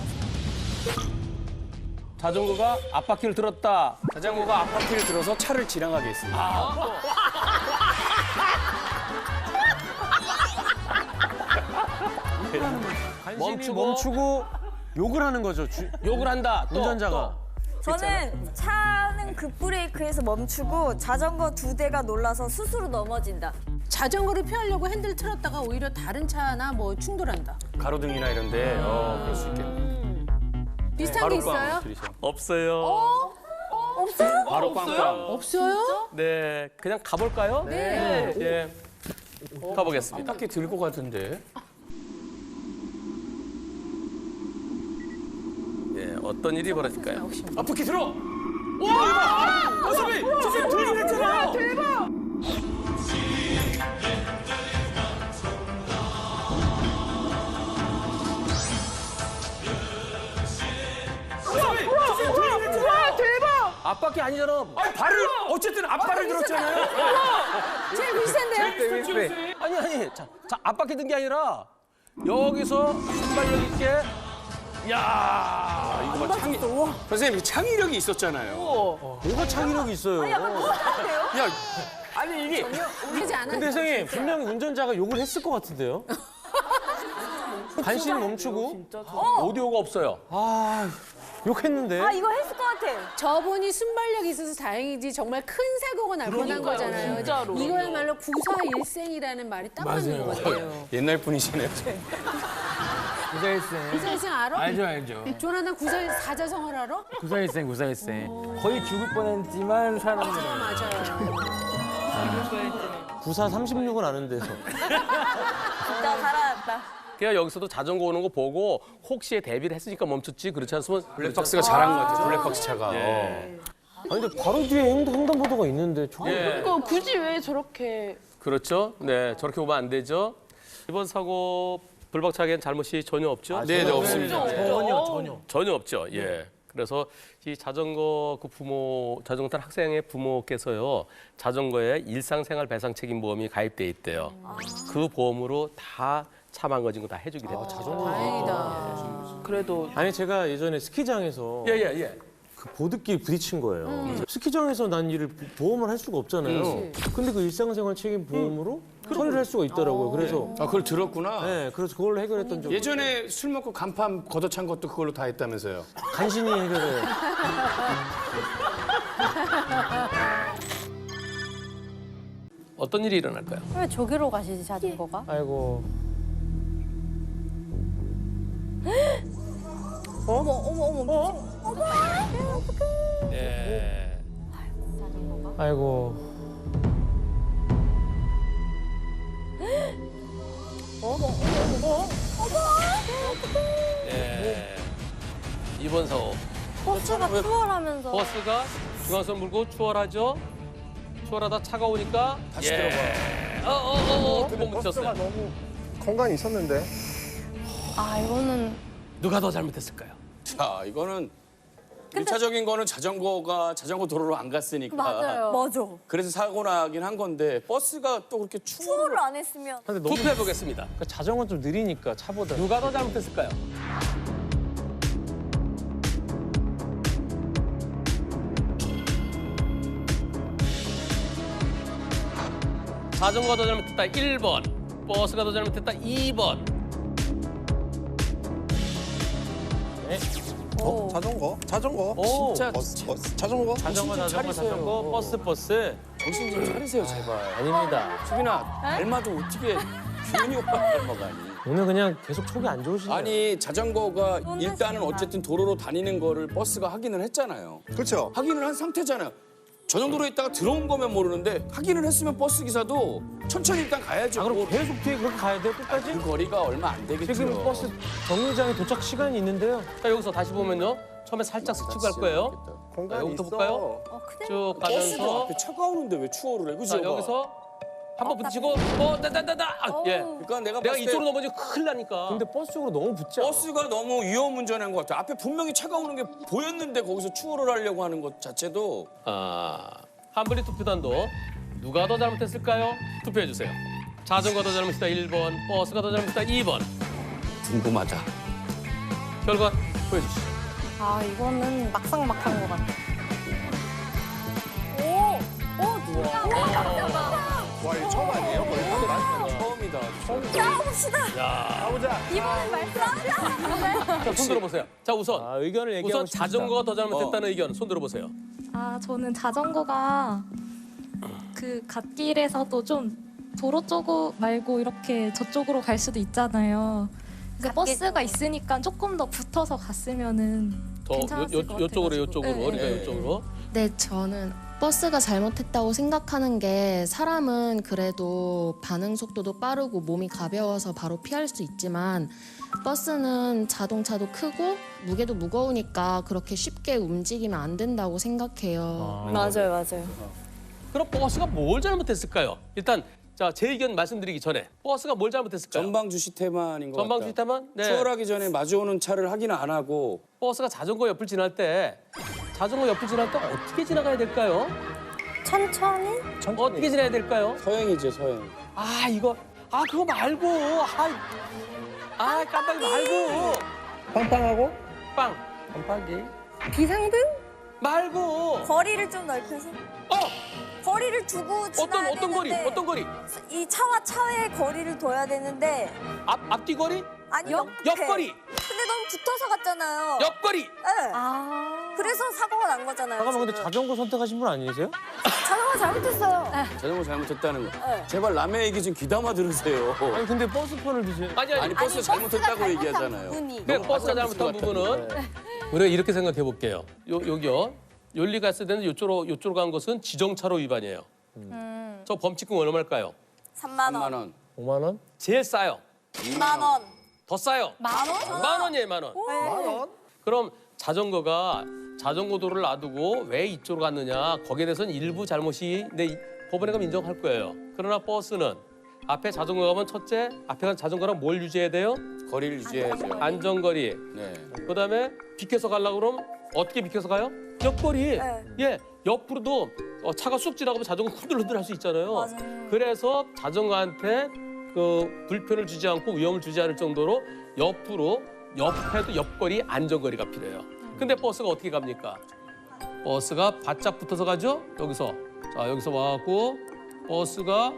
Speaker 4: 자전거가 앞바퀴를 들었다.
Speaker 6: 자전거가 앞바퀴를 들어서 차를 지나가게 했습니다.
Speaker 8: 멈추고 욕을 하는 거죠.
Speaker 4: 욕을 한다. 또,
Speaker 8: 운전자가.
Speaker 1: 저는 차는 급브레이크에서 멈추고 자전거 2대가 놀라서 스스로 넘어진다.
Speaker 5: 자전거를 피하려고 핸들 틀었다가 오히려 다른 차나 뭐 충돌한다.
Speaker 6: 가로등이나 이런데 그럴 수 있겠네.
Speaker 5: 비슷한 게 있어요?
Speaker 4: 없어요.
Speaker 6: 바로 빵빵.
Speaker 5: 없어요?
Speaker 4: 네, 그냥 가볼까요?
Speaker 5: 네.
Speaker 4: 예, 가보겠습니다.
Speaker 6: 바퀴 들고 가던데.
Speaker 4: 예, 어떤 일이 벌어질까요?
Speaker 6: 앞바퀴 들어. 와! 선생님 들긴 했잖아요.
Speaker 10: 대박. 와 대박.
Speaker 4: 앞밖에 아니잖아.
Speaker 6: 아니 발을 어쨌든 앞발을 들었잖아요.
Speaker 1: 제일 비슷한데요?
Speaker 4: 아니. 자 앞바퀴 든 게 아니라 여기서 순발력 있게. 야
Speaker 6: 이거 봐, 선생님 창의력이 있었잖아요.
Speaker 2: 뭐가 창의력이 있어요?
Speaker 6: 야,
Speaker 2: 아니 이게
Speaker 1: 하지 않았
Speaker 2: 근데 선생님 분명히 운전자가 욕을 했을 것 같은데요? 간신히 멈추고
Speaker 4: 오디오가 없어요.
Speaker 2: 아 욕했는데.
Speaker 1: 아 이거 했을 것 같아.
Speaker 5: 저분이 순발력이 있어서 다행이지 정말 큰 사고가 날 뻔한 거잖아요.
Speaker 10: 진짜로.
Speaker 5: 이거야말로 구사일생이라는 말이 딱 맞는 것 같아요.
Speaker 6: 옛날 분이시네요.
Speaker 7: 구사일생.
Speaker 5: 구사일생 알아?
Speaker 7: 알죠.
Speaker 5: 조나단 구사일 사자성어를 알아?
Speaker 7: 구사일생. 거의 죽을 뻔했지만 살았는데.
Speaker 5: 맞아요.
Speaker 2: 구사 36은 아는데요.
Speaker 1: 진짜 살아났다.
Speaker 4: 그냥 여기서도 자전거 오는 거 보고 혹시에 대비를 했으니까 멈췄지. 그렇지 않으면
Speaker 6: 블랙박스가 잘한 것 같아요. 블랙박스 차가.
Speaker 2: 아니 근데 바로 뒤에 횡단보도가 있는데 저거
Speaker 10: 그러니까 굳이 왜 저렇게
Speaker 4: 그렇죠. 네, 저렇게 오면 안 되죠. 이번 사고 불박차에겐 잘못이 전혀 없죠.
Speaker 6: 네, 없습니다.
Speaker 4: 전혀 없죠. 예. 그래서 이 자전거 그 부모, 자전거 탄 학생의 부모께서요, 자전거에 일상생활 배상 책임 보험이 가입돼 있대요. 그 보험으로 다 차 망가진 거 다 해주게 돼요.
Speaker 5: 다행이다.
Speaker 10: 그래도
Speaker 2: 아니 제가 예전에 스키장에서
Speaker 4: 예.
Speaker 2: 그 보드끼리 부딪힌 거예요. 스키장에서 난 일을 보험을 할 수가 없잖아요. 근데 그 일상생활 책임 보험으로 처리를 할 수가 있더라고요. 그래서
Speaker 6: 아, 그걸 들었구나.
Speaker 2: 네, 그래서 그걸로 해결했던 적이
Speaker 6: 예전에 술 먹고 간판 걷어찬 것도 그걸로 다 했다면서요.
Speaker 2: 간신히 해결해.
Speaker 4: 어떤 일이 일어날까요?
Speaker 1: 왜 저기로 가시지 자전거가?
Speaker 2: 아이고.
Speaker 4: 예.
Speaker 2: 아이고.
Speaker 4: 예. 이번 사고.
Speaker 1: 버스가 추월하면서.
Speaker 4: 버스가 중앙선 물고 추월하죠. 추월하다 차가 오니까 다시 들어봐. 구멍 묻혔어요.
Speaker 11: 너무 공간이 있었는데.
Speaker 1: 아 이거는
Speaker 4: 누가 더 잘못했을까요?
Speaker 6: 자, 이거는 일차적인 거는 자전거 도로로 안 갔으니까.
Speaker 1: 맞아요. 맞아.
Speaker 6: 그래서 사고 나긴 한 건데 버스가 또 그렇게
Speaker 1: 추월을 안 했으면.
Speaker 2: 근데 너무
Speaker 4: 투표해 보겠습니다.
Speaker 2: 그러니까 자전거는 좀 느리니까 차보다.
Speaker 4: 누가 더 잘못했을까요? 자전거가 더 잘못했다 1번, 버스가 더 잘못했다 2번.
Speaker 11: 자전거.
Speaker 6: 진짜
Speaker 11: 자전거.
Speaker 2: 자전거, 버스.
Speaker 6: 정신 좀 차리세요, 제발.
Speaker 2: 아닙니다.
Speaker 6: 수빈아, 닮아도 어떻게 규현이 오빠 닮아가니?
Speaker 2: 오늘 그냥 계속 촉이 안 좋으시네요.
Speaker 6: 아니, 자전거가 일단은 어쨌든 도로로 다니는 거를 버스가 확인을 했잖아요.
Speaker 11: 그렇죠.
Speaker 6: 확인을 한 상태잖아요. 전용도로에 있다가 들어온 거면 모르는데 확인을 했으면 버스 기사도 천천히 일단 가야죠.
Speaker 2: 아, 그럼 계속 뒤에 그렇게 가야 돼요? 끝까지?
Speaker 6: 그 거리가 얼마 안 되겠죠.
Speaker 2: 지금 버스 정류장에 도착 시간이 있는데요.
Speaker 4: 자 여기서 다시 보면요. 처음에 살짝 스치고 갈 거예요. 자, 여기부터 볼까요? 쭉
Speaker 6: 버스도
Speaker 4: 가면서
Speaker 6: 앞에 차가 오는데 왜 추월을 해? 그죠?
Speaker 4: 자 여기서 한번 부딪히고 다다다다. 예.
Speaker 6: 그러니까 내가
Speaker 4: 내가
Speaker 6: 봤을 때
Speaker 4: 이쪽으로 넘어지면 큰일 나니까.
Speaker 2: 근데 버스 쪽으로 너무 붙지 않아?
Speaker 6: 버스가 너무 위험 운전한 것 같아. 앞에 분명히 차가 오는 게 보였는데 거기서 추월을 하려고 하는 것 자체도
Speaker 4: 한 분이 투표단도 누가 더 잘못했을까요? 투표해 주세요. 자전거 더 잘못했다 1번, 버스가 더 잘못했다 2번.
Speaker 6: 궁금하다.
Speaker 4: 결과 보여주시죠.
Speaker 1: 아 이거는 막상막한 것 같아.
Speaker 11: 와, 이거 처음 아니에요?
Speaker 6: 처음이다.
Speaker 1: 싸웁시다. 이번엔 말싸움이야.
Speaker 4: 자, 손 들어보세요. 자 우선
Speaker 2: 의견을 얘기하고
Speaker 4: 우선 자전거가 더 잘못했다는 의견 손 들어보세요.
Speaker 12: 아, 저는 자전거가 그 갓길에서도 좀 도로 쪽 말고 이렇게 저쪽으로 갈 수도 있잖아요. 그러니까 버스가 있으니까 조금 더 붙어서 갔으면은
Speaker 4: 더
Speaker 12: 괜찮았을 것
Speaker 4: 요쪽으로
Speaker 12: 같아가지고.
Speaker 4: 요쪽으로
Speaker 12: 네.
Speaker 4: 그러니까 요쪽으로.
Speaker 12: 네, 저는
Speaker 13: 버스가 잘못했다고 생각하는 게 사람은 그래도 반응 속도도 빠르고 몸이 가벼워서 바로 피할 수 있지만 버스는 자동차도 크고 무게도 무거우니까 그렇게 쉽게 움직이면 안 된다고 생각해요.
Speaker 3: 맞아요, 맞아요.
Speaker 4: 그럼 버스가 뭘 잘못했을까요? 일단 자, 제 의견 말씀드리기 전에 버스가 뭘 잘못했을까요?
Speaker 14: 전방 주시 태만인 것
Speaker 4: 전방
Speaker 14: 같다.
Speaker 4: 주시 태만? 네.
Speaker 14: 추월하기 전에 마주오는 차를 확인 안 하고
Speaker 4: 버스가 자전거 옆을 지날 때 어떻게 지나가야 될까요?
Speaker 3: 천천히?
Speaker 4: 어떻게 지나야 될까요?
Speaker 14: 서행이죠, 서행.
Speaker 4: 그거 말고 깜빡이 말고
Speaker 11: 빵빵하고?
Speaker 4: 빵
Speaker 11: 깜빡이.
Speaker 1: 비상등?
Speaker 4: 말고
Speaker 1: 거리를 좀 넓혀서. 거리를 두고 지나야
Speaker 4: 어떤 거리?
Speaker 1: 되는데
Speaker 4: 어떤 거리?
Speaker 1: 이 차와 차의 거리를 둬야 되는데
Speaker 4: 앞뒤 거리?
Speaker 1: 아니
Speaker 4: 옆거리.
Speaker 1: 근데 너무 붙어서 갔잖아요.
Speaker 4: 옆거리.
Speaker 1: 네. 그래서 사고가 난 거잖아요.
Speaker 2: 잠깐만 근데
Speaker 1: 지금.
Speaker 2: 자전거 선택하신 분 아니세요?
Speaker 1: 자전거 잘못했어요.
Speaker 14: 자전거 잘못했다는 거.
Speaker 1: 네.
Speaker 14: 제발 남의 얘기 좀 귀담아 들으세요.
Speaker 2: 아니 근데 버스편을 드세요.
Speaker 14: 아니 버스 잘못했다고
Speaker 1: 잘못한
Speaker 14: 얘기하잖아요.
Speaker 1: 부분이.
Speaker 4: 네, 버스가 잘못한 부분은 우리가 이렇게 생각해 볼게요. 여기요. 윤리 갔을 때는 요쪽으로 간 것은 지정차로 위반이에요. 저 범칙금 얼마일까요?
Speaker 1: 3만 원.
Speaker 14: 3만 원.
Speaker 2: 5만 원?
Speaker 4: 제일 싸요.
Speaker 1: 2만 원.
Speaker 4: 더 싸요.
Speaker 1: 만 원?
Speaker 4: 만 원이에요, 만 원.
Speaker 1: 만 원?
Speaker 4: 그럼 자전거가 자전거 도로를 놔두고 왜 이쪽으로 갔느냐? 거기에 대해서는 일부 잘못이 법원에 가면 인정할 거예요. 그러나 버스는 앞에 자전거 가면 첫째, 앞에 간 자전거랑 뭘 유지해야 돼요?
Speaker 14: 거리를 유지해야죠.
Speaker 4: 안전거리.
Speaker 14: 네.
Speaker 4: 그다음에 비켜서 가려고 그러면 어떻게 비켜서 가요? 옆거리. 예, 옆으로도 차가 쑥 지나가면 자전거 흔들흔들 할 수 있잖아요.
Speaker 1: 맞아요.
Speaker 4: 그래서 자전거한테 그 불편을 주지 않고 위험을 주지 않을 정도로 옆에도 옆거리 안전거리가 필요해요. 근데 버스가 어떻게 갑니까? 버스가 바짝 붙어서 가죠? 여기서 와갖고 버스가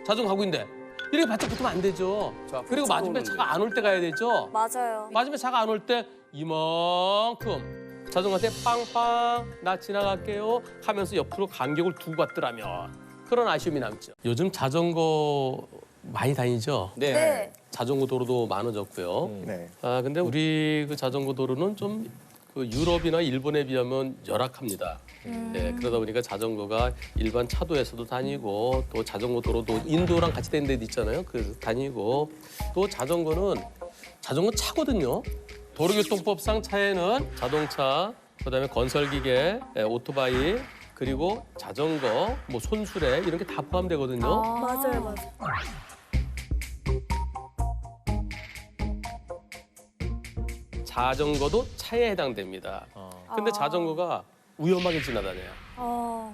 Speaker 4: 자전거 가고 있는데 이렇게 바짝 붙으면 안 되죠. 그리고 맞은편 차가 안 올 때 가야 되죠.
Speaker 1: 맞아요.
Speaker 4: 맞으면 차가 안 올 때 이만큼 자전거한테 빵빵 나 지나갈게요 하면서 옆으로 간격을 두고 갔더라면 그런 아쉬움이 남죠. 요즘 자전거 많이 다니죠?
Speaker 14: 네.
Speaker 4: 자전거 도로도 많아졌고요.
Speaker 11: 네.
Speaker 4: 근데 우리 그 자전거 도로는 좀 그 유럽이나 일본에 비하면 열악합니다. 네, 그러다 보니까 자전거가 일반 차도에서도 다니고 또 자전거 도로도 인도랑 같이 된 데도 있잖아요. 그 다니고 또 자전거 차거든요. 도로교통법상 차에는 자동차, 그다음에 건설기계, 오토바이 그리고 자전거, 뭐 손수레 이런 게 다 포함되거든요.
Speaker 1: 맞아요.
Speaker 4: 자전거도 차에 해당됩니다. 근데 자전거가 위험하게 지나다녀요.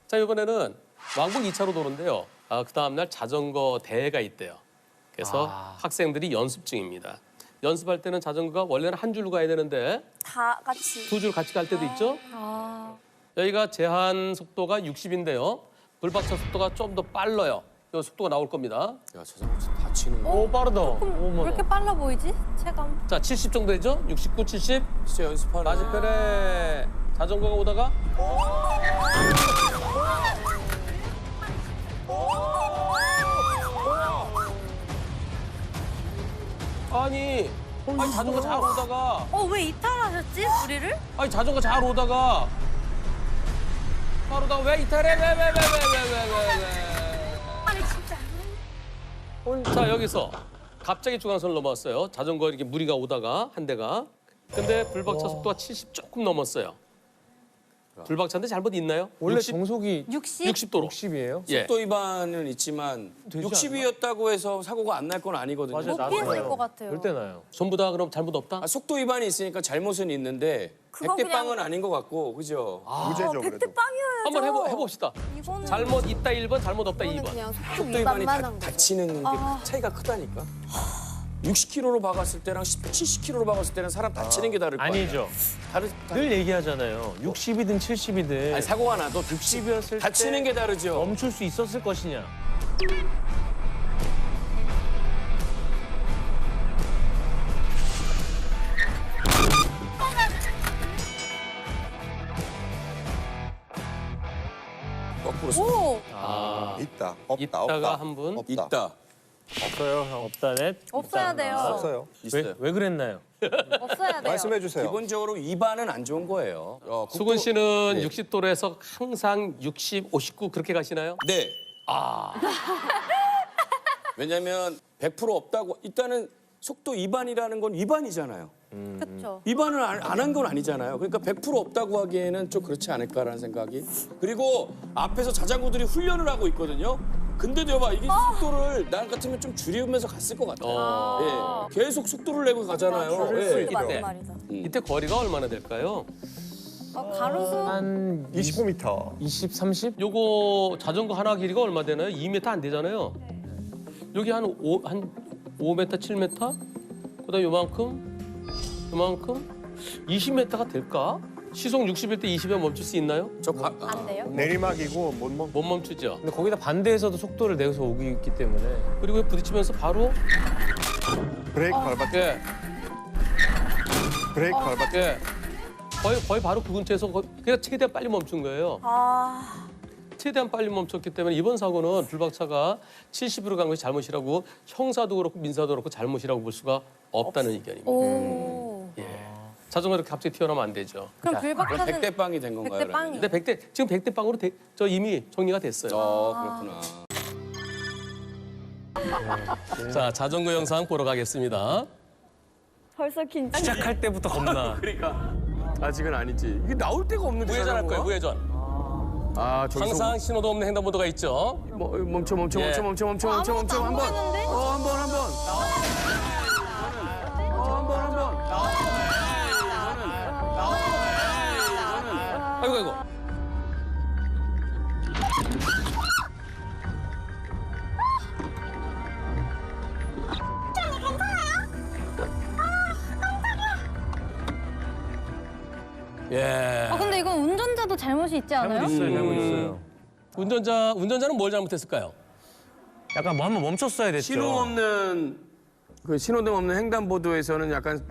Speaker 4: 자, 이번에는 왕복 2차로 도로인데요. 그 다음날 자전거 대회가 있대요. 그래서 학생들이 연습 중입니다. 연습할 때는 자전거가 원래는 한 줄로 가야 되는데
Speaker 1: 다 같이.
Speaker 4: 두 줄 같이 갈 때도 있죠. 여기가 제한 속도가 60인데요. 불박차 속도가 좀 더 빨라요. 이 속도가 나올 겁니다.
Speaker 14: 야, 자전거 다치는 거.
Speaker 4: 오, 빠르다.
Speaker 1: 왜 이렇게 빨라 보이지? 체감.
Speaker 4: 자, 70 정도 되죠? 69, 70.
Speaker 14: 진짜 연습하는.
Speaker 4: 맞은편에 자전거가 오다가 아니 자전거 잘 오다가
Speaker 1: 왜 이탈하셨지? 우리를?
Speaker 4: 아니 자전거 잘 오다가 왜 이탈해? 왜?
Speaker 1: 아니 진짜.
Speaker 4: 자, 여기서 갑자기 중앙선을 넘어왔어요. 자전거 이렇게 무리가 오다가 한 대가. 근데 불박차 속도가 70 조금 넘었어요. 불박차인데 잘못 있나요?
Speaker 2: 원래
Speaker 4: 60?
Speaker 2: 정속이
Speaker 4: 60도로.
Speaker 2: 60이에요?
Speaker 4: 예.
Speaker 14: 속도 위반은 있지만
Speaker 2: 되지
Speaker 14: 60이었다고 해서 사고가 안 날 건 아니거든요.
Speaker 2: 맞아요.
Speaker 1: 못 피했을 것 같아요.
Speaker 2: 절대 나요.
Speaker 4: 전부 다 그럼 잘못 없다?
Speaker 14: 속도 위반이 있으니까 잘못은 있는데
Speaker 1: 그건
Speaker 14: 100대
Speaker 1: 그냥-
Speaker 14: 빵은 아닌 것 같고, 그죠?
Speaker 11: 무죄죠, 그래도.
Speaker 1: 100대 빵이어야죠.
Speaker 4: 한번 해봅시다.
Speaker 1: 이거는
Speaker 4: 잘못 있다 1번, 잘못 없다
Speaker 1: 이거는
Speaker 4: 2번.
Speaker 1: 그냥 속도
Speaker 14: 속도 위반이
Speaker 1: 위반만 한 거죠.
Speaker 14: 다치는 게 차이가 크다니까. 60km로 박았을 때랑 70km로 박았을 때는 사람 다치는 게 다를 거 아니야.
Speaker 2: 아니죠. 늘 얘기하잖아요. 60이든 70이든
Speaker 14: 아니, 사고가 나도
Speaker 2: 60이었을
Speaker 14: 다치는
Speaker 2: 때
Speaker 14: 게 다르죠.
Speaker 2: 멈출 수 있었을 것이냐.
Speaker 14: 거꾸로 서.
Speaker 1: 오!
Speaker 11: 있다. 없다.
Speaker 4: 있다가
Speaker 11: 없다.
Speaker 4: 한 분.
Speaker 11: 없다.
Speaker 14: 있다.
Speaker 11: 없어요, 형.
Speaker 2: 없다네.
Speaker 1: 없어야 돼요.
Speaker 11: 없어요.
Speaker 2: 왜 그랬나요?
Speaker 1: 없어야 돼요.
Speaker 11: 말씀해 주세요.
Speaker 14: 기본적으로 위반은 안 좋은 거예요.
Speaker 4: 수근 씨는
Speaker 14: 네.
Speaker 4: 60도로에서 항상 60, 59 그렇게 가시나요?
Speaker 14: 네. 왜냐면 100% 없다고 일단은 속도 위반이라는 건 위반이잖아요.
Speaker 1: 그렇죠.
Speaker 14: 위반을 안 한 건 아니잖아요. 그러니까 100% 없다고 하기에는 좀 그렇지 않을까라는 생각이. 그리고 앞에서 자전거들이 훈련을 하고 있거든요. 근데도 여봐 이게 속도를 나 같으면 좀 줄이면서 갔을 것 같아요. 예. 계속 속도를 내고 가잖아요. 예.
Speaker 4: 이때, 이때 거리가 얼마나 될까요?
Speaker 1: 가로수
Speaker 2: 한
Speaker 11: 25m.
Speaker 2: 20, 30?
Speaker 4: 요거 자전거 하나 길이가 얼마 되나요? 2m 안 되잖아요. 여기 한 5m, 7m? 그다음 요만큼? 20m가 될까? 시속 60일 때 20에 멈출 수 있나요?
Speaker 1: 안 돼요?
Speaker 11: 내리막이고
Speaker 4: 못 멈추죠.
Speaker 2: 근데 거기다 반대에서도 속도를 내서 오기 있기 때문에.
Speaker 4: 그리고 부딪히면서 바로
Speaker 11: 브레이크 밟았죠.
Speaker 4: 예,
Speaker 11: 브레이크 밟았죠.
Speaker 4: 예. 거의 바로 그 근처에서 그냥 최대한 빨리 멈춘 거예요. 최대한 빨리 멈췄기 때문에 이번 사고는 불박차가 70으로 간 것이 잘못이라고 형사도 그렇고 민사도 그렇고 잘못이라고 볼 수가 없다는 의견입니다.
Speaker 1: 오.
Speaker 4: 자전거 이렇게 갑자기 튀어나오면 안 되죠.
Speaker 1: 그럼
Speaker 14: 그럼
Speaker 1: 불박차는
Speaker 14: 100대 빵이 된 건가요?
Speaker 1: 100대 빵이.
Speaker 4: 근데 지금 100대 빵으로 저 이미 정리가 됐어요.
Speaker 14: 그렇구나.
Speaker 4: 자, 자전거 영상 보러 가겠습니다.
Speaker 1: 벌써 긴장.
Speaker 2: 시작할 때부터 겁나.
Speaker 14: 그러니까 아직은 아니지. 이게 나올 데가 없는데
Speaker 4: 우회전 할 거예요, 우회전.
Speaker 14: 저기서
Speaker 4: 항상 신호도 없는 횡단보도가 있죠.
Speaker 14: 멈춰
Speaker 4: 예.
Speaker 14: 한 번.
Speaker 4: 아이고. 예.
Speaker 1: 근데 이건 운전자도 잘못이 있지 않아요?
Speaker 2: 있어요.
Speaker 4: 운전자는 뭘 잘못했을까요?
Speaker 2: 약간 뭐 한번 멈췄어야 됐죠.
Speaker 14: 신호등 없는 횡단보도에서는 약간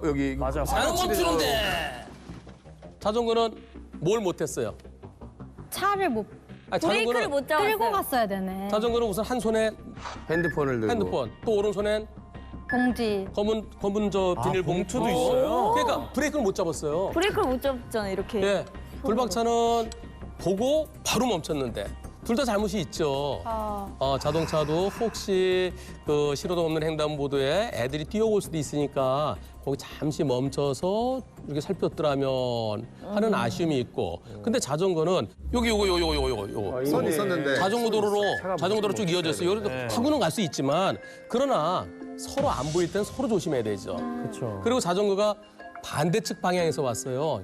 Speaker 14: 여기
Speaker 2: 맞아.
Speaker 4: 나는 멈추는데. 자전거는 뭘 못했어요?
Speaker 1: 차를 못 브레이크를 못 잡았어요. 끌고 갔어야 되네.
Speaker 4: 자전거는 우선 한 손에
Speaker 14: 핸드폰을 들고.
Speaker 4: 핸드폰, 또 오른손엔
Speaker 1: 봉지.
Speaker 4: 검은 저 비닐 봉투도
Speaker 2: 봉투도 있어요?
Speaker 4: 그러니까 브레이크를 못 잡았어요.
Speaker 1: 브레이크를 못 잡잖아 이렇게.
Speaker 4: 예. 불박차는 보고 바로 멈췄는데 둘 다 잘못이 있죠. 자동차도 혹시 그 신호등 없는 횡단보도에 애들이 뛰어올 수도 있으니까 거기 잠시 멈춰서 이렇게 살폈더라면 하는 아쉬움이 있고. 근데 자전거는 요거
Speaker 11: 선이 있었는데.
Speaker 4: 자전거 도로 쭉 이어져 있어요. 여기도 타고는 갈 수 있지만 그러나 서로 안 보일 땐 서로 조심해야 되죠.
Speaker 2: 그렇죠.
Speaker 4: 그리고 자전거가 반대측 방향에서 왔어요.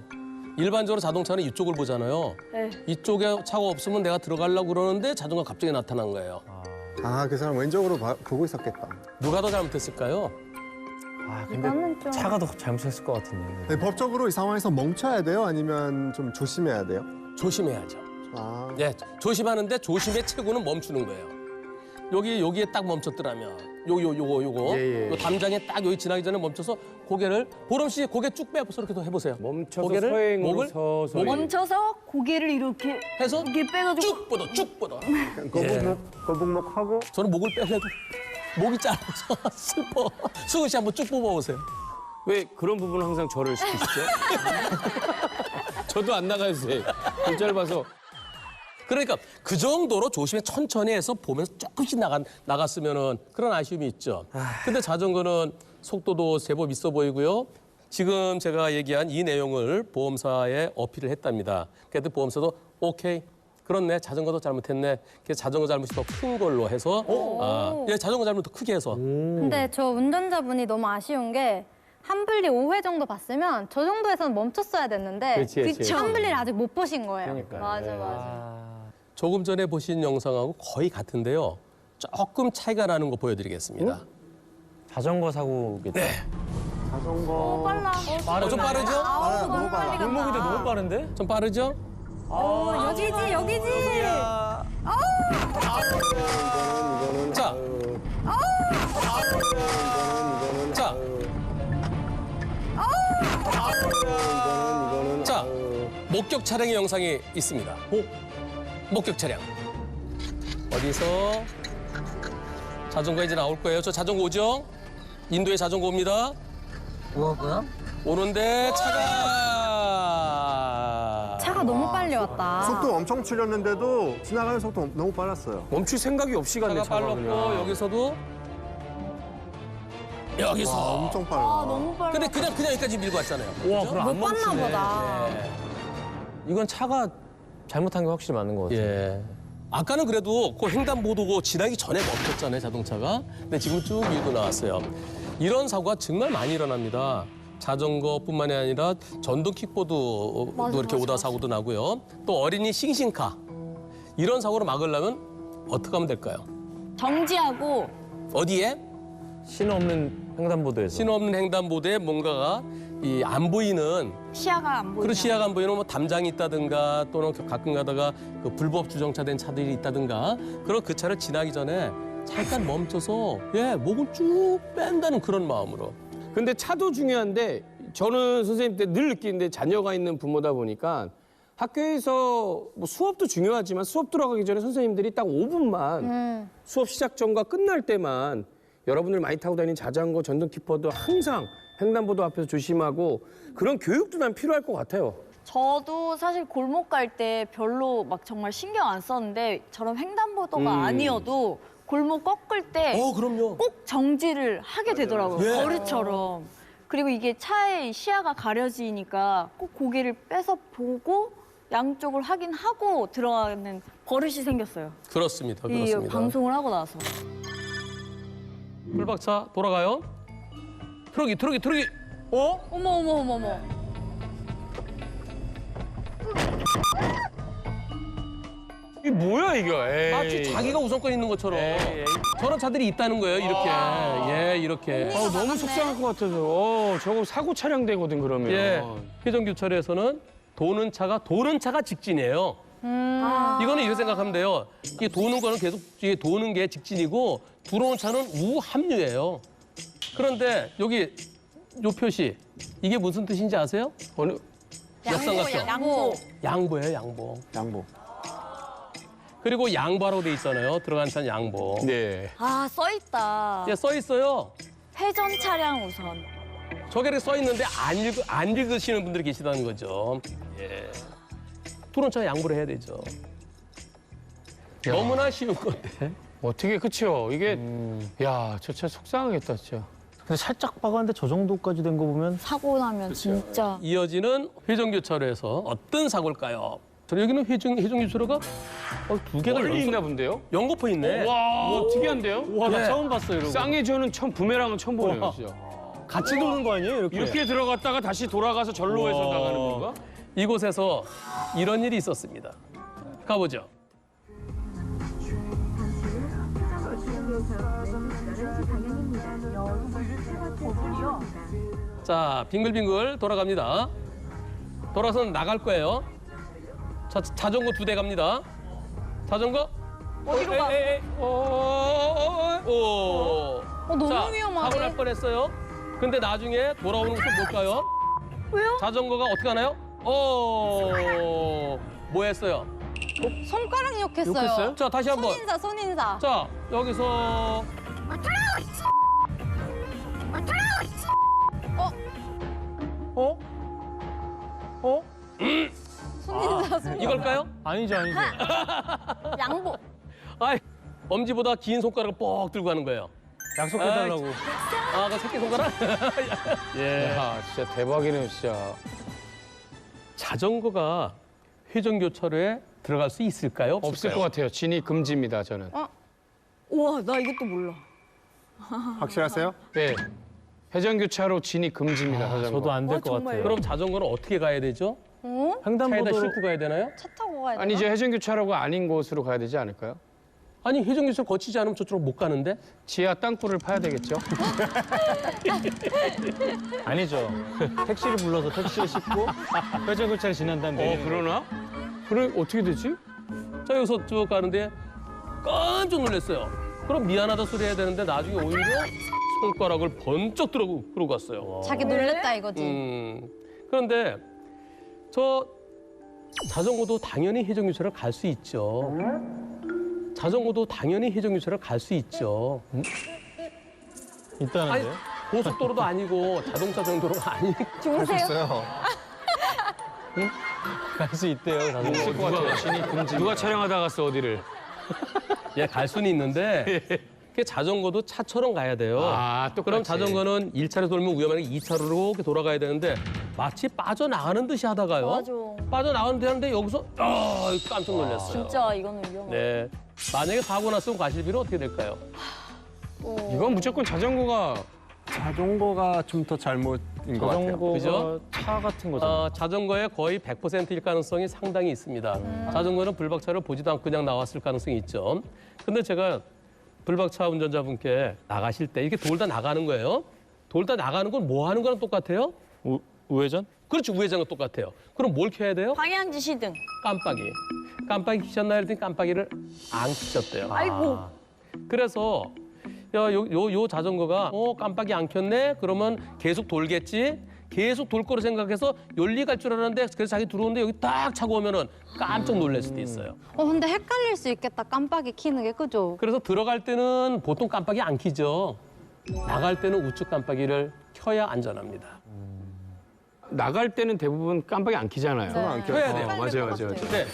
Speaker 4: 일반적으로 자동차는 이쪽을 보잖아요.
Speaker 1: 네.
Speaker 4: 이쪽에 차가 없으면 내가 들어가려고 그러는데 자전거가 갑자기 나타난 거예요.
Speaker 11: 그 사람 왼쪽으로 보고 있었겠다.
Speaker 4: 누가 더 잘못했을까요?
Speaker 2: 근데 차가 더 잘못했을 것 같은데.
Speaker 11: 네, 법적으로 이 상황에서 멈춰야 돼요? 아니면 좀 조심해야 돼요?
Speaker 4: 조심해야죠. 예, 조심하는데 조심의 최고는 멈추는 거예요. 여기에 딱 멈췄더라면 요거 요 담장에 딱 여기 지나기 전에 멈춰서 고개를 보름 씨 고개 쭉 빼서 이렇게 해보세요.
Speaker 2: 멈춰서
Speaker 4: 고개를
Speaker 2: 서행으로
Speaker 4: 목을
Speaker 2: 서서히.
Speaker 1: 멈춰서 고개를 이렇게
Speaker 4: 해서
Speaker 1: 이렇게 빼가지고
Speaker 4: 쭉 뻗어.
Speaker 11: 거북목 하고.
Speaker 4: 저는 목을 빼려고 목이 짧아서 슬퍼. 수근 씨 한번 쭉 뽑아보세요.
Speaker 14: 왜 그런 부분은 항상 저를 시키시죠? 저도 안 나가요, 선생님. 좀 짧아서.
Speaker 4: 그러니까 그 정도로 조심해 천천히 해서 보면서 조금씩 나갔으면은 그런 아쉬움이 있죠. 근데 자전거는 속도도 제법 있어 보이고요. 지금 제가 얘기한 이 내용을 보험사에 어필을 했답니다. 그래도 보험사도 오케이. 그렇네. 자전거도 잘못했네. 그래서 자전거 잘못이 더 큰 걸로 해서 자전거 잘못 더 크게 해서.
Speaker 1: 근데 저 운전자분이 너무 아쉬운 게 한블리 5회 정도 봤으면 저 정도에서는 멈췄어야 됐는데
Speaker 2: 그치.
Speaker 1: 한블리를 아직 못 보신 거예요.
Speaker 2: 그러니까요.
Speaker 1: 맞아.
Speaker 4: 조금 전에 보신 영상하고 거의 같은데요. 조금 차이가 나는 거 보여드리겠습니다.
Speaker 2: 자전거 사고겠죠.
Speaker 4: 네.
Speaker 11: 자전거.
Speaker 1: 빨라.
Speaker 4: 좀 빠르죠?
Speaker 11: 너무 빨라.
Speaker 2: 골목인데 너무 빠른데?
Speaker 4: 좀 빠르죠?
Speaker 1: 여기지.
Speaker 4: 자. 자, 목격 차량의 영상이 있습니다. 목격 차량. 어디서 자전거 이제 나올 거예요. 저 자전거 오죠? 인도의 자전거 옵니다.
Speaker 7: 뭐야?
Speaker 4: 오는데 차가
Speaker 1: 너무 빨리 왔다.
Speaker 11: 속도 엄청 줄였는데도 지나가는 속도 너무 빨랐어요.
Speaker 14: 멈출 생각이 없이 갔네.
Speaker 4: 차가 빨랐고 여기서도 여기서
Speaker 11: 엄청 빨라.
Speaker 1: 너무 빨라.
Speaker 4: 근데 그냥 여기까지 밀고 왔잖아요.
Speaker 2: 와, 그럼 안
Speaker 1: 못 봤나
Speaker 2: 멈추네.
Speaker 1: 보다.
Speaker 2: 이건 차가 잘못한 게 확실히 맞는 것 같아요.
Speaker 4: 예. 아까는 그래도 그 횡단보도고 지나기 전에 멈췄잖아요, 자동차가. 근데 지금 쭉 밀고 나왔어요. 이런 사고가 정말 많이 일어납니다. 자전거뿐만이 아니라 전동 킥보드도 이렇게 오다 사고도 나고요. 또 어린이 싱싱카. 이런 사고를 막으려면 어떻게 하면 될까요?
Speaker 15: 정지하고
Speaker 4: 어디에?
Speaker 2: 신호 없는 횡단보도에서.
Speaker 4: 신호 없는 횡단보도에 뭔가가 이 안 보이는
Speaker 15: 시야가 안 보이면
Speaker 4: 그런 시야가 안 보이는 뭐 담장이 있다든가 또는 가끔 가다가 그 불법 주정차된 차들이 있다든가 그런 그 차를 지나기 전에 잠깐 멈춰서 목을 쭉 뺀다는 그런 마음으로.
Speaker 6: 근데 차도 중요한데 저는 선생님 때 늘 느끼는데 자녀가 있는 부모다 보니까 학교에서 뭐 수업도 중요하지만 수업 들어가기 전에 선생님들이 딱 5분만 수업 시작 전과 끝날 때만 여러분들 많이 타고 다니는 자전거, 전동 킥보드 항상 횡단보도 앞에서 조심하고 그런 교육도 난 필요할 것 같아요.
Speaker 15: 저도 사실 골목 갈 때 별로 막 정말 신경 안 썼는데 저런 횡단보도가 아니어도 골목 꺾을 때
Speaker 4: 그럼요.
Speaker 15: 꼭 정지를 하게 되더라고요.
Speaker 4: 예.
Speaker 15: 버릇처럼. 그리고 이게 차의 시야가 가려지니까 꼭 고개를 빼서 보고 양쪽을 확인하고 들어가는 버릇이 생겼어요.
Speaker 4: 그렇습니다.
Speaker 15: 이
Speaker 4: 그렇습니다.
Speaker 15: 방송을 하고 나서.
Speaker 4: 풀박차 돌아가요. 트럭이.
Speaker 15: 어머.
Speaker 6: 이게 뭐야 이거? 에이.
Speaker 4: 마치 자기가 우선권 있는 것처럼 저런 차들이 있다는 거예요. 이렇게. 이렇게.
Speaker 6: 너무 속상할 것 같아서. 저거 사고 차량 되거든 그러면.
Speaker 4: 회전교차로에서는 도는 차가 직진이에요. 이거는 이렇게 생각하면 돼요. 이게 도는 거는 계속 이게 도는 게 직진이고 들어오는 차는 우합류예요. 그런데 여기 요 표시 이게 무슨 뜻인지 아세요?
Speaker 6: 어느
Speaker 4: 역상 같죠?
Speaker 15: 양보.
Speaker 4: 양보. 그리고 양보하라고 돼 있잖아요. 들어간 차는 양보.
Speaker 6: 네.
Speaker 15: 아, 써있다.
Speaker 4: 써 있어요.
Speaker 15: 회전 차량 우선.
Speaker 4: 저게 이렇게 써 있는데 안 읽으시는 분들이 계시다는 거죠. 토론차 양보를 해야 되죠. 너무나 쉬운 건데.
Speaker 6: 어떻게 그쵸? 이게 야, 저 차 속상하겠다 진짜.
Speaker 7: 근데 살짝 박았는데 저 정도까지 된 거 보면
Speaker 15: 사고 나면 진짜.
Speaker 4: 이어지는 회전교차로에서 어떤 사고일까요? 여기는 회전교차로가 두 개가
Speaker 6: 멀리 있나 본데요?
Speaker 4: 연거푸 있네.
Speaker 6: 와, 특이한데요?
Speaker 7: 와, 나 처음 봤어요, 이런 거.
Speaker 6: 쌍해전은 부메랑은 처음 보네요, 진짜.
Speaker 7: 같이 도는 거 아니에요, 이렇게?
Speaker 6: 이렇게 들어갔다가 다시 돌아가서 절로 해서 나가는 건가?
Speaker 4: 이곳에서 이런 일이 있었습니다. 가보죠. 자, 빙글빙글 돌아갑니다. 돌아서 나갈 거예요. 자전거 2대 갑니다. 자전거.
Speaker 15: 어디로 가? 너무 위험하네.
Speaker 4: 사고 날 뻔했어요. 근데 나중에 돌아오는 것은 뭘까요?
Speaker 15: 왜요?
Speaker 4: 자전거가 어떻게 하나요? 뭐 했어요?
Speaker 1: 손가락 욕했어요.
Speaker 4: 자, 다시 한번.
Speaker 1: 손인사.
Speaker 4: 자, 여기서
Speaker 1: 손인사.
Speaker 4: 이걸까요?
Speaker 7: 아니죠.
Speaker 1: 양보.
Speaker 4: 아이, 엄지보다 긴 손가락을 뻑 들고 가는 거예요.
Speaker 7: 약속해달라고.
Speaker 4: 그 새끼 손가락?
Speaker 6: 야, 진짜 대박이네요, 진짜.
Speaker 4: 자전거가 회전교차로에 들어갈 수 있을까요?
Speaker 6: 없을 것 같아요. 진입 금지입니다, 저는.
Speaker 15: 우와, 나 이것도 몰라.
Speaker 11: 확실하세요?
Speaker 6: 네. 회전교차로 진입 금지입니다, 자전거.
Speaker 7: 저도 안 될 것 같아요.
Speaker 4: 그럼 자전거는 어떻게 가야 되죠? 차에다
Speaker 7: 횡단보도
Speaker 4: 싣고 가야 되나요?
Speaker 1: 차 타고 가야 되나?
Speaker 6: 아니, 이제 회전교차로가 아닌 곳으로 가야 되지 않을까요?
Speaker 4: 아니, 회전교차로 거치지 않으면 저쪽으로 못 가는데?
Speaker 6: 지하 땅굴을 파야 되겠죠?
Speaker 7: 아니죠. 택시를 불러서 택시를 싣고 회전교차를 지난 다음에
Speaker 6: 그러나? 그래, 어떻게 되지?
Speaker 4: 자, 여기서 쭉 가는데 깜짝 놀랐어요. 그럼 미안하다 소리 해야 되는데 나중에 오히려 손가락을 번쩍 들고 갔어요.
Speaker 1: 자기 놀랬다 이거지.
Speaker 4: 그런데 자전거도 당연히 회전교차를 갈 수 있죠. 자전거도 당연히 회전교차를 갈 수 있죠. 아니,
Speaker 7: 있다는데요?
Speaker 4: 고속도로도 아니고 자동차 정도로가 아니니까.
Speaker 1: 주무세요?
Speaker 7: 갈 수 있대요. 자전거.
Speaker 6: 누가 촬영하다 갔어 어디를?
Speaker 4: 예, 갈 수는 있는데 그 자전거도 차처럼 가야 돼요.
Speaker 6: 아, 똑같이.
Speaker 4: 그럼 자전거는 1차로 돌면 위험하게 2차로로 이렇게 돌아가야 되는데 마치 빠져나가는 듯이 하다가요.
Speaker 15: 맞아.
Speaker 4: 빠져나가는 듯 하는데 여기서 깜짝 놀랐어요.
Speaker 15: 진짜 이거는 위험해.
Speaker 4: 네. 만약에 사고 났으면 가실비는 어떻게 될까요?
Speaker 6: 이건 무조건 자전거가
Speaker 11: 좀 더 잘못인 것 같아요.
Speaker 7: 자전거가
Speaker 4: 그죠?
Speaker 7: 차 같은 거죠.
Speaker 4: 자전거의 거의 100%일 가능성이 상당히 있습니다. 자전거는 불박차를 보지도 않고 그냥 나왔을 가능성이 있죠. 근데 제가 불박차 운전자분께 나가실 때 이렇게 돌다 나가는 거예요. 돌다 나가는 건 뭐 하는 거랑 똑같아요?
Speaker 7: 우회전?
Speaker 4: 그렇죠. 우회전과 똑같아요. 그럼 뭘 켜야 돼요?
Speaker 15: 방향 지시등.
Speaker 4: 깜빡이. 깜빡이 켜셨나요? 그랬더니 깜빡이를 안 켜셨대요.
Speaker 15: 아이고.
Speaker 4: 그래서 요 자전거가 깜빡이 안 켰네? 그러면 계속 돌겠지? 계속 돌 거로 생각해서 열리 갈 줄 알았는데 그래서 자기 들어오는데 여기 딱 차고 오면은 깜짝 놀랄 수도 있어요.
Speaker 1: 근데 헷갈릴 수 있겠다. 깜빡이 켜는 게 그죠?
Speaker 4: 그래서 들어갈 때는 보통 깜빡이 안 켜죠. 나갈 때는 우측 깜빡이를 켜야 안전합니다.
Speaker 6: 나갈 때는 대부분 깜빡이 안 켜잖아요.
Speaker 11: 저는 안 켜요.
Speaker 4: 켜야 돼요.
Speaker 6: 맞아요.
Speaker 4: 네.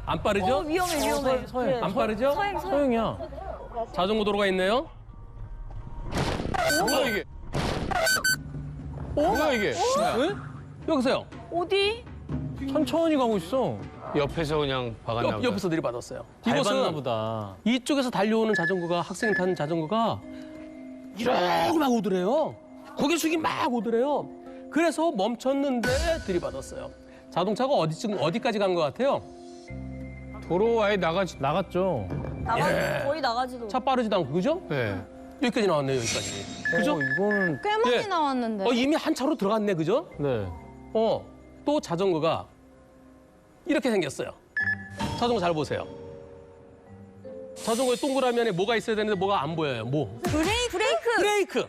Speaker 4: 안 빠르죠?
Speaker 15: 위험해. 그래.
Speaker 4: 안 빠르죠?
Speaker 7: 소영이야.
Speaker 4: 자전거 도로가 있네요.
Speaker 6: 뭐야 이게? 뭐야 이게?
Speaker 4: 왜? 여기서요.
Speaker 15: 어디?
Speaker 7: 천천히 가고 있어.
Speaker 6: 옆에서 그냥 박았나 보다.
Speaker 4: 옆에서 들이받았어요.
Speaker 7: 밟았나
Speaker 4: 이것은
Speaker 7: 보다.
Speaker 4: 이쪽에서 달려오는 자전거가 학생이 타는 자전거가 이러고 막 오더래요. 고개 숙이 막 오더래요. 그래서 멈췄는데 들이받았어요. 자동차가 어디까지 간 것 같아요?
Speaker 6: 도로 아예
Speaker 7: 나갔죠.
Speaker 15: 거의 나가지도.
Speaker 4: 차 빠르지도 않고 그죠?
Speaker 6: 네.
Speaker 4: 여기까지 나왔네요. 여기까지. 그죠?
Speaker 7: 이거는
Speaker 1: 꽤 많이
Speaker 4: 예.
Speaker 1: 나왔는데.
Speaker 4: 이미 한 차로 들어갔네. 그죠?
Speaker 7: 네.
Speaker 4: 또 자전거가 이렇게 생겼어요. 자전거 잘 보세요. 자전거에 동그라미 안에 뭐가 있어야 되는데 뭐가 안 보여요. 뭐? 브레이크.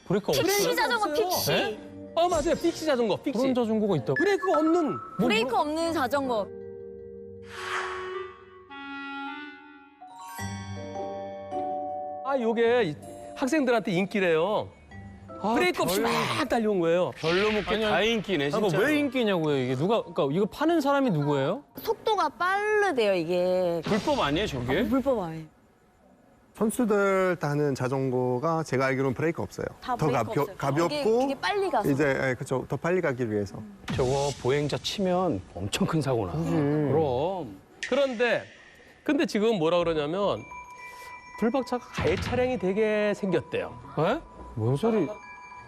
Speaker 7: 브레이크 없어요.
Speaker 15: 픽시 자전거 픽시.
Speaker 7: 네?
Speaker 4: 맞아요. 픽시 자전거. 픽시.
Speaker 7: 그런 자전거가 있다고.
Speaker 4: 브레이크가 없는.
Speaker 15: 브레이크 없는 자전거.
Speaker 4: 요게 학생들한테 인기래요. 브레이크 없이 막 달려온 거예요.
Speaker 6: 별로 먹게 다 인기네 진짜.
Speaker 7: 왜 인기냐고요, 이게. 그러니까 이거 파는 사람이 누구예요?
Speaker 15: 속도가 빠르대요 이게.
Speaker 6: 불법 아니에요 저게?
Speaker 15: 불법 아니에요.
Speaker 11: 선수들 타는 자전거가 제가 알기로는 브레이크 없어요.
Speaker 15: 다
Speaker 11: 더
Speaker 15: 브레이크 없어요.
Speaker 11: 가볍고
Speaker 15: 그게 빨리 가서.
Speaker 11: 이제 그쵸, 더 빨리 가기 위해서.
Speaker 6: 저거 보행자 치면 엄청 큰 사고 나. 그럼.
Speaker 4: 근데 지금 뭐라 그러냐면 불박차가 가해 차량이 되게 생겼대요.
Speaker 7: 뭔 소리?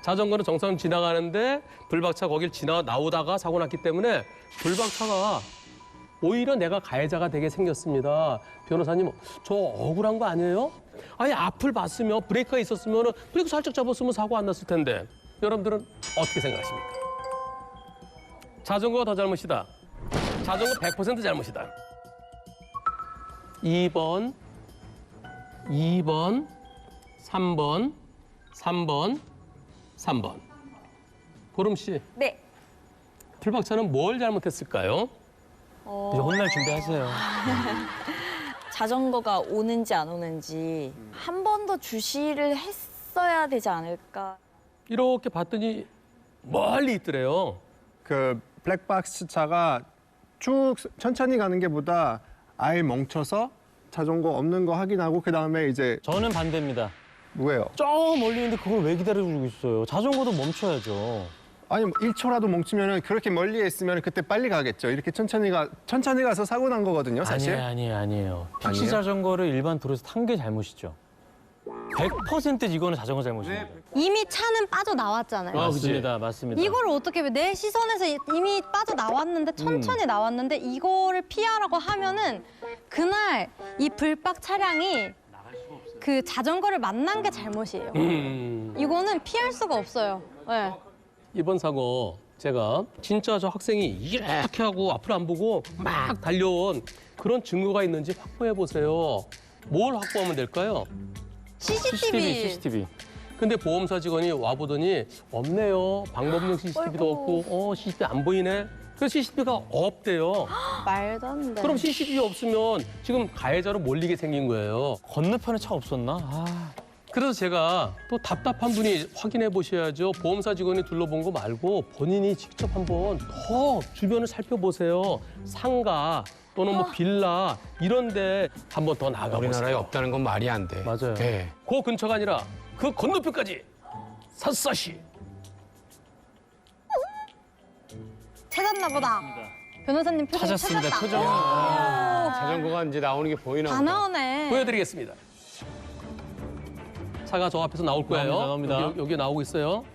Speaker 4: 자전거는 정상 지나가는데 불박차 거길 나오다가 사고 났기 때문에 불박차가 오히려 내가 가해자가 되게 생겼습니다. 변호사님, 저 억울한 거 아니에요? 아니, 앞을 봤으면 브레이크가 있었으면 브레이크 살짝 잡았으면 사고 안 났을 텐데. 여러분들은 어떻게 생각하십니까? 자전거가 더 잘못이다. 자전거 100% 잘못이다. 2번, 3번, 3번. 보름 씨.
Speaker 15: 네.
Speaker 4: 불박차는 뭘 잘못했을까요?
Speaker 7: 이제 혼날 준비하세요.
Speaker 15: 자전거가 오는지 안 오는지 한 번 더 주시를 했어야 되지 않을까.
Speaker 4: 이렇게 봤더니 멀리 있더래요.
Speaker 11: 그 블랙박스 차가 쭉 천천히 가는 게 보다 아예 멈춰서 자전거 없는 거 확인하고 그다음에 이제
Speaker 7: 저는 반대입니다.
Speaker 11: 뭐예요?
Speaker 7: 저 멀리 있는데 그걸 왜 기다려주고 있어요? 자전거도 멈춰야죠.
Speaker 11: 아니 1초라도 멈추면은 그렇게 멀리에 있으면 그때 빨리 가겠죠. 이렇게 천천히 가서 사고 난 거거든요, 사실.
Speaker 7: 아니에요. 픽시
Speaker 11: 아니에요?
Speaker 7: 자전거를 일반 도로에서 탄 게 잘못이죠. 100% 이거는 자전거 잘못입니다.
Speaker 1: 이미 차는 빠져나왔잖아요.
Speaker 7: 맞습니다.
Speaker 1: 이걸 어떻게 내 시선에서 이미 빠져나왔는데 천천히 나왔는데 이거를 피하라고 하면은 그날 이 불박 차량이 그 자전거를 만난 게 잘못이에요. 이거는 피할 수가 없어요. 네.
Speaker 4: 이번 사고 제가 진짜 저 학생이 이렇게 하고 앞을 안 보고 막 달려온 그런 증거가 있는지 확보해 보세요. 뭘 확보하면 될까요?
Speaker 1: CCTV.
Speaker 4: 근데 보험사 직원이 와보더니 없네요. 방법용 CCTV도 없고 CCTV 안 보이네. 그래서 CCTV가 없대요.
Speaker 1: 말도 안 돼.
Speaker 4: 그럼 CCTV 없으면 지금 가해자로 몰리게 생긴 거예요.
Speaker 7: 건너편에 차 없었나?
Speaker 4: 그래서 제가 또 답답한 분이 확인해 보셔야죠. 보험사 직원이 둘러본 거 말고 본인이 직접 한번 더 주변을 살펴보세요. 상가 또는 뭐 빌라 이런 데 한번 더 나가보세요.
Speaker 6: 우리나라에 없다는 건 말이 안 돼.
Speaker 4: 맞아요.
Speaker 6: 네.
Speaker 4: 그 근처가 아니라 그 건너편까지 샅샅이.
Speaker 1: 찾았나 보다. 변호사님 표정
Speaker 6: 찾았습니다.
Speaker 1: 찾았다.
Speaker 6: 표정. 자전거가 이제 나오는 게 보이나
Speaker 1: 다
Speaker 6: 보다.
Speaker 1: 나오네.
Speaker 4: 보여드리겠습니다. 차가 저 앞에서 나올 거예요.
Speaker 7: 나옵니다.
Speaker 4: 여기 나오고 있어요.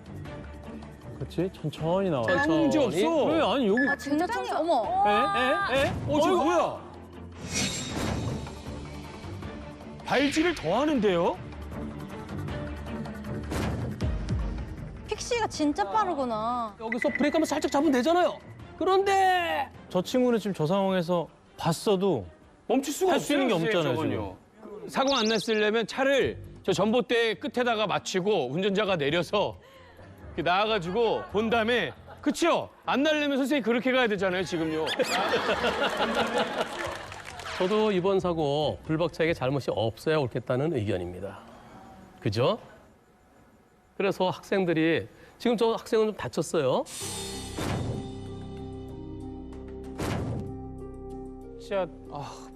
Speaker 7: 그렇지, 천천히 나와.
Speaker 4: 천천히.
Speaker 7: 문제 없어. 왜? 아니 여기.
Speaker 1: 진짜 천천히. 어머.
Speaker 7: 에?
Speaker 14: 저 뭐야?
Speaker 7: 발질을 더 하는데요?
Speaker 1: 픽시가 진짜 빠르구나.
Speaker 4: 여기서 브레이크 한번 살짝 잡으면 되잖아요. 그런데
Speaker 7: 저 친구는 지금 저 상황에서 봤어도
Speaker 14: 멈출 수가
Speaker 7: 할 수 있는 게
Speaker 14: 없어요,
Speaker 7: 없잖아요,
Speaker 14: 저건요.
Speaker 6: 사고 안 났으려면 차를 저 전봇대 끝에다가 맞추고 운전자가 내려서 이렇게 나와가지고 본 다음에 그치요? 안 날려면 선생님이 그렇게 가야 되잖아요, 지금요.
Speaker 4: 저도 이번 사고 불박차에게 잘못이 없어야 옳겠다는 의견입니다. 그죠? 그래서 학생들이 지금 저 학생은 좀 다쳤어요.
Speaker 6: 진짜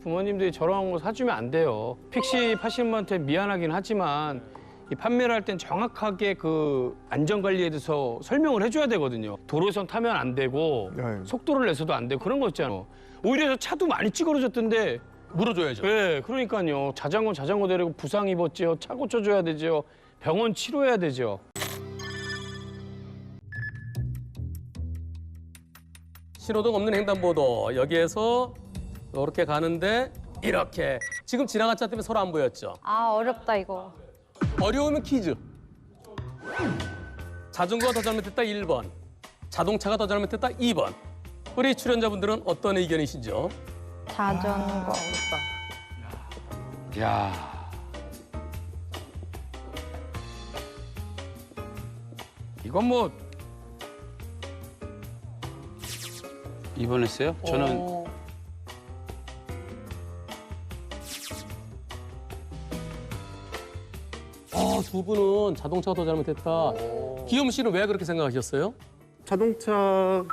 Speaker 6: 부모님들이 저런 거 사주면 안 돼요. 픽시 파시는 분한테 미안하긴 하지만 이 판매를 할 땐 정확하게 그 안전관리에 대해서 설명을 해줘야 되거든요. 도로선 타면 안 되고 속도를 내서도 안 되고 그런 거 있잖아요. 오히려 저 차도 많이 찌그러졌던데
Speaker 4: 물어줘야죠.
Speaker 6: 네, 그러니까요. 자전거 데리고 부상 입었지요. 차 고쳐줘야 되죠. 병원 치료해야 되죠.
Speaker 4: 신호등 없는 횡단보도 여기에서 이렇게 가는데 이렇게 지금 지나간 차 때문에 서로 안 보였죠.
Speaker 1: 아 어렵다 이거.
Speaker 4: 어려우면 퀴즈. 자전거가 더 잘못했다 1번, 자동차가 더 잘못했다 2번. 우리 출연자분들은 어떤 의견이시죠?
Speaker 1: 자전거.
Speaker 6: 야. 이건 뭐
Speaker 14: 2번 했어요? 저는
Speaker 4: 두 분은 자동차가 더 잘못했다. 기욤 씨는 왜 그렇게 생각하셨어요?
Speaker 11: 자동차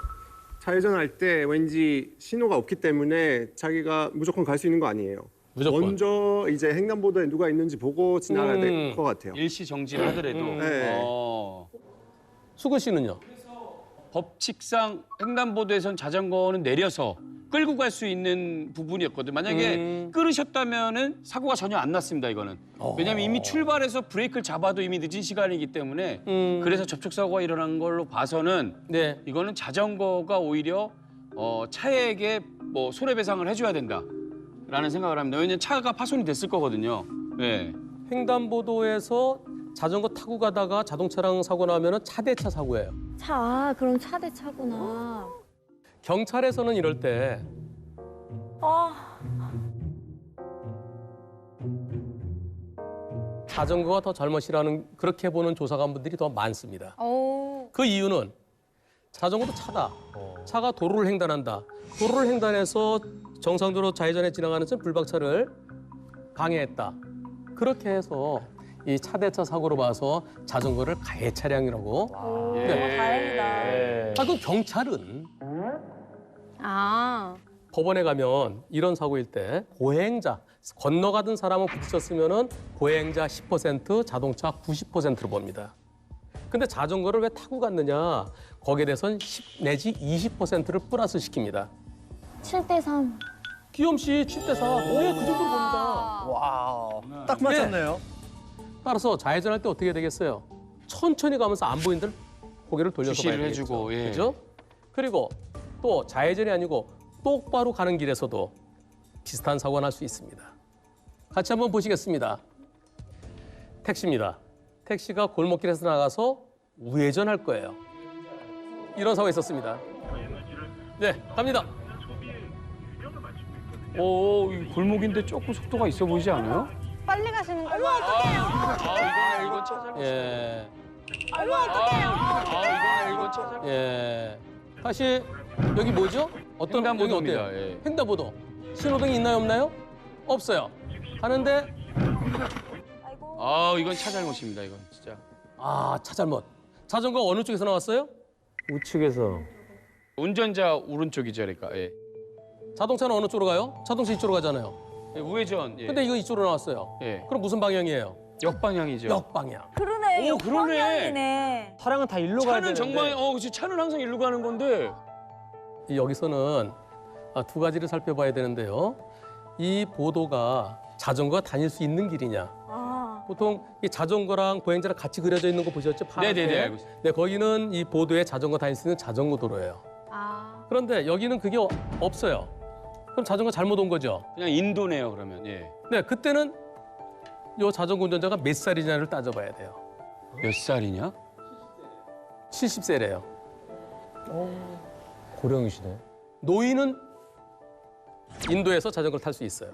Speaker 11: 좌회전할 때 왠지 신호가 없기 때문에 자기가 무조건 갈 수 있는 거 아니에요.
Speaker 4: 무조건.
Speaker 11: 먼저 이제 횡단보도에 누가 있는지 보고 지나가야 될 것 같아요.
Speaker 14: 일시 정지를 하더라도
Speaker 11: 네.
Speaker 4: 수근 씨는요?
Speaker 14: 법칙상 횡단보도에선 자전거는 내려서 끌고 갈 수 있는 부분이었거든요. 만약에 끌으셨다면은 사고가 전혀 안 났습니다, 이거는. 왜냐하면 이미 출발해서 브레이크를 잡아도 이미 늦은 시간이기 때문에 그래서 접촉사고가 일어난 걸로 봐서는 이거는 자전거가 오히려 차에게 뭐 손해배상을 해줘야 된다라는 생각을 합니다. 왜냐하면 차가 파손이 됐을 거거든요. 네.
Speaker 4: 횡단보도에서 자전거 타고 가다가 자동차랑 사고 나면은 차대차 사고예요.
Speaker 1: 그럼 차 대 차구나.
Speaker 4: 경찰에서는 이럴 때 자전거가 더 잘못이라는 그렇게 보는 조사관분들이 더 많습니다. 그 이유는 자전거도 차다. 차가 도로를 횡단한다. 도로를 횡단해서 정상도로 좌회전에 지나가는 불박차를 방해했다. 그렇게 해서 이 차대차 사고로 봐서 자전거를 가해 차량이라고.
Speaker 1: 다행이다.
Speaker 4: 그럼 경찰은
Speaker 1: 법원에
Speaker 4: 가면 이런 사고일 때 보행자, 건너가던 사람은 부딪혔으면은 보행자 10%, 자동차 90%로 봅니다. 근데 자전거를 왜 타고 갔느냐? 거기에 대해서는 10 내지 20%를 플러스 시킵니다.
Speaker 1: 7대3.
Speaker 4: 기욤 씨 7대4. 네, 그 정도로 봅니다.
Speaker 7: 와우. 딱 맞췄네요.
Speaker 4: 따라서 좌회전할 때 어떻게 되겠어요? 천천히 가면서 안 보이는 데를 고개를 돌려서
Speaker 14: 주시를
Speaker 4: 봐야 되겠죠.
Speaker 14: 해주고, 예.
Speaker 4: 그죠? 그리고 또 좌회전이 아니고 똑바로 가는 길에서도 비슷한 사고가 날 수 있습니다. 같이 한번 보시겠습니다. 택시입니다. 택시가 골목길에서 나가서 우회전할 거예요. 이런 사고가 있었습니다. 네, 갑니다.
Speaker 6: 이 골목인데 조금 속도가 있어 보이지 않아요?
Speaker 1: 빨리 가시는 거. 어머 어떡해요.
Speaker 6: 이거 찾아.
Speaker 4: 예.
Speaker 1: 어머 어떡해요.
Speaker 6: 이거 찾아.
Speaker 4: 예. 다시 여기 뭐죠? 어떤
Speaker 6: 횡단보도입니다.
Speaker 4: 여기 어때요?
Speaker 6: 예.
Speaker 4: 횡단보도. 신호등이 있나요, 없나요? 없어요. 하는데
Speaker 6: 이건 차 잘못입니다. 이건 진짜.
Speaker 4: 차 잘못. 자전거 어느 쪽에서 나왔어요?
Speaker 2: 우측에서.
Speaker 6: 운전자 오른쪽이죠, 그러니까. 예.
Speaker 4: 자동차는 어느 쪽으로 가요? 자동차 이쪽으로 가잖아요.
Speaker 6: 예, 우회전. 예.
Speaker 4: 근데 이거 이쪽으로 나왔어요.
Speaker 6: 예.
Speaker 4: 그럼 무슨 방향이에요?
Speaker 6: 역방향이죠.
Speaker 4: 역방향.
Speaker 15: 그러네.
Speaker 6: 오, 그러네.
Speaker 15: 역방향이네.
Speaker 7: 차량은 다 일로 가야
Speaker 6: 차는
Speaker 7: 되는데.
Speaker 6: 정말 그렇지. 차는 항상 일로 가는 건데.
Speaker 4: 여기서는 두 가지를 살펴봐야 되는데요. 이 보도가 자전거가 다닐 수 있는 길이냐. 보통 이 자전거랑 보행자랑 같이 그려져 있는 거 보셨죠? 파란색?
Speaker 6: 네네네, 알고 있습니다.
Speaker 4: 네, 거기는 이 보도에 자전거 다닐 수 있는 자전거 도로예요. 그런데 여기는 그게 없어요. 그럼 자전거 잘못 온 거죠?
Speaker 6: 그냥 인도네요, 그러면. 예.
Speaker 4: 네, 그때는 이 자전거 운전자가 몇 살이냐를 따져봐야 돼요.
Speaker 6: 몇 살이냐?
Speaker 4: 70세래요.
Speaker 7: 고령이시네.
Speaker 4: 노인은 인도에서 자전거를 탈 수 있어요.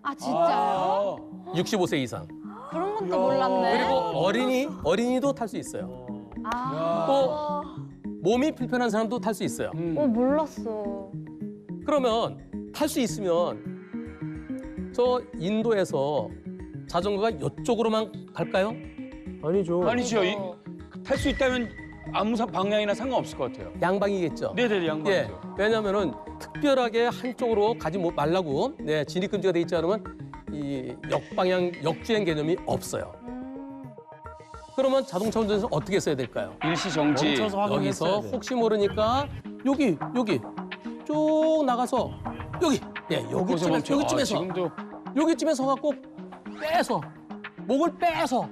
Speaker 1: 아 진짜요?
Speaker 4: 65세 이상.
Speaker 1: 그런 건 또 몰랐네.
Speaker 4: 그리고 어린이도 탈 수 있어요. 또 몸이 불편한 사람도 탈 수 있어요.
Speaker 1: 몰랐어.
Speaker 4: 그러면 탈 수 있으면 저 인도에서 자전거가 이쪽으로만 갈까요?
Speaker 2: 아니죠.
Speaker 6: 아니죠. 탈 수 있다면 아무 방향이나 상관없을 것 같아요.
Speaker 4: 양방이겠죠.
Speaker 6: 네네네, 양방이죠.
Speaker 4: 예, 왜냐하면은 특별하게 한쪽으로 가지 말라고 진입 금지가 돼 있지 않으면 이 역방향 역주행 개념이 없어요. 그러면 자동차 운전에서 어떻게 써야 될까요?
Speaker 6: 일시 정지.
Speaker 2: 멈춰서 확인했어야
Speaker 4: 여기서
Speaker 2: 돼요.
Speaker 4: 혹시 모르니까 여기 쭉 나가서 여기쯤에서
Speaker 6: 지금도
Speaker 4: 여기쯤에서 갖고 빼서 목을 빼서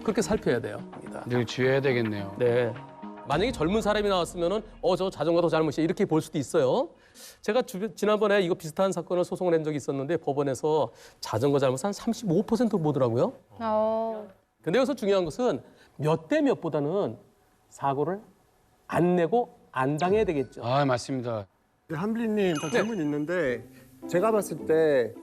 Speaker 4: 그렇게 살펴야 돼요.
Speaker 6: 늘 주의해야 되겠네요.
Speaker 4: 네. 만약에 젊은 사람이 나왔으면은 저 자전거도 잘못이야 이렇게 볼 수도 있어요. 제가 지난번에 이거 비슷한 사건을 소송을 한 적이 있었는데 법원에서 자전거 잘못 한 35%를 보더라고요. 근데 여기서 중요한 것은 몇 대 몇보다는 사고를 안 내고 안 당해야 되겠죠.
Speaker 6: 맞습니다.
Speaker 11: 한블리님, 저 질문 있는데 제가 봤을 때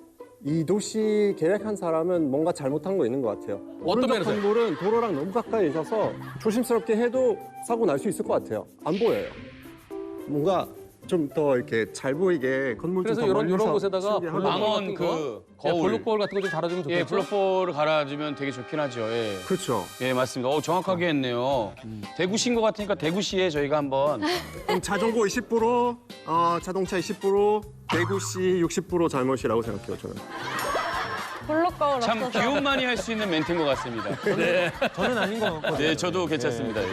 Speaker 11: 이 도시 계획한 사람은 뭔가 잘못한 거 있는 것 같아요.
Speaker 4: 어떤
Speaker 11: 오른쪽
Speaker 4: 면에서요?
Speaker 11: 건물은 도로랑 너무 가까이 있어서 조심스럽게 해도 사고 날 수 있을 것 같아요. 안 보여요. 뭔가 좀 더 이렇게 잘 보이게 건물
Speaker 4: 그래서
Speaker 11: 좀 더
Speaker 4: 이런
Speaker 11: 멀리서
Speaker 4: 곳에다가
Speaker 11: 신기하게
Speaker 6: 망원 거울.
Speaker 4: 블록볼 같은 거 좀 달아주면 좋겠죠.
Speaker 6: 예, 블록볼을 갈아주면 되게 좋긴 하죠. 예.
Speaker 11: 그렇죠.
Speaker 6: 예, 맞습니다. 정확하게 했네요. 대구시인 것 같으니까 대구시에 저희가 한번
Speaker 11: 그럼 자전거 20%, 자동차 20%, 대구시 60% 잘못이라고 생각해요, 저는.
Speaker 1: 블록거울
Speaker 6: 참
Speaker 1: 없어서.
Speaker 6: 기운 많이 할 수 있는 멘트인 것 같습니다.
Speaker 7: 저는 아닌 것 같거든요.
Speaker 6: 네, 저도 괜찮습니다. 예.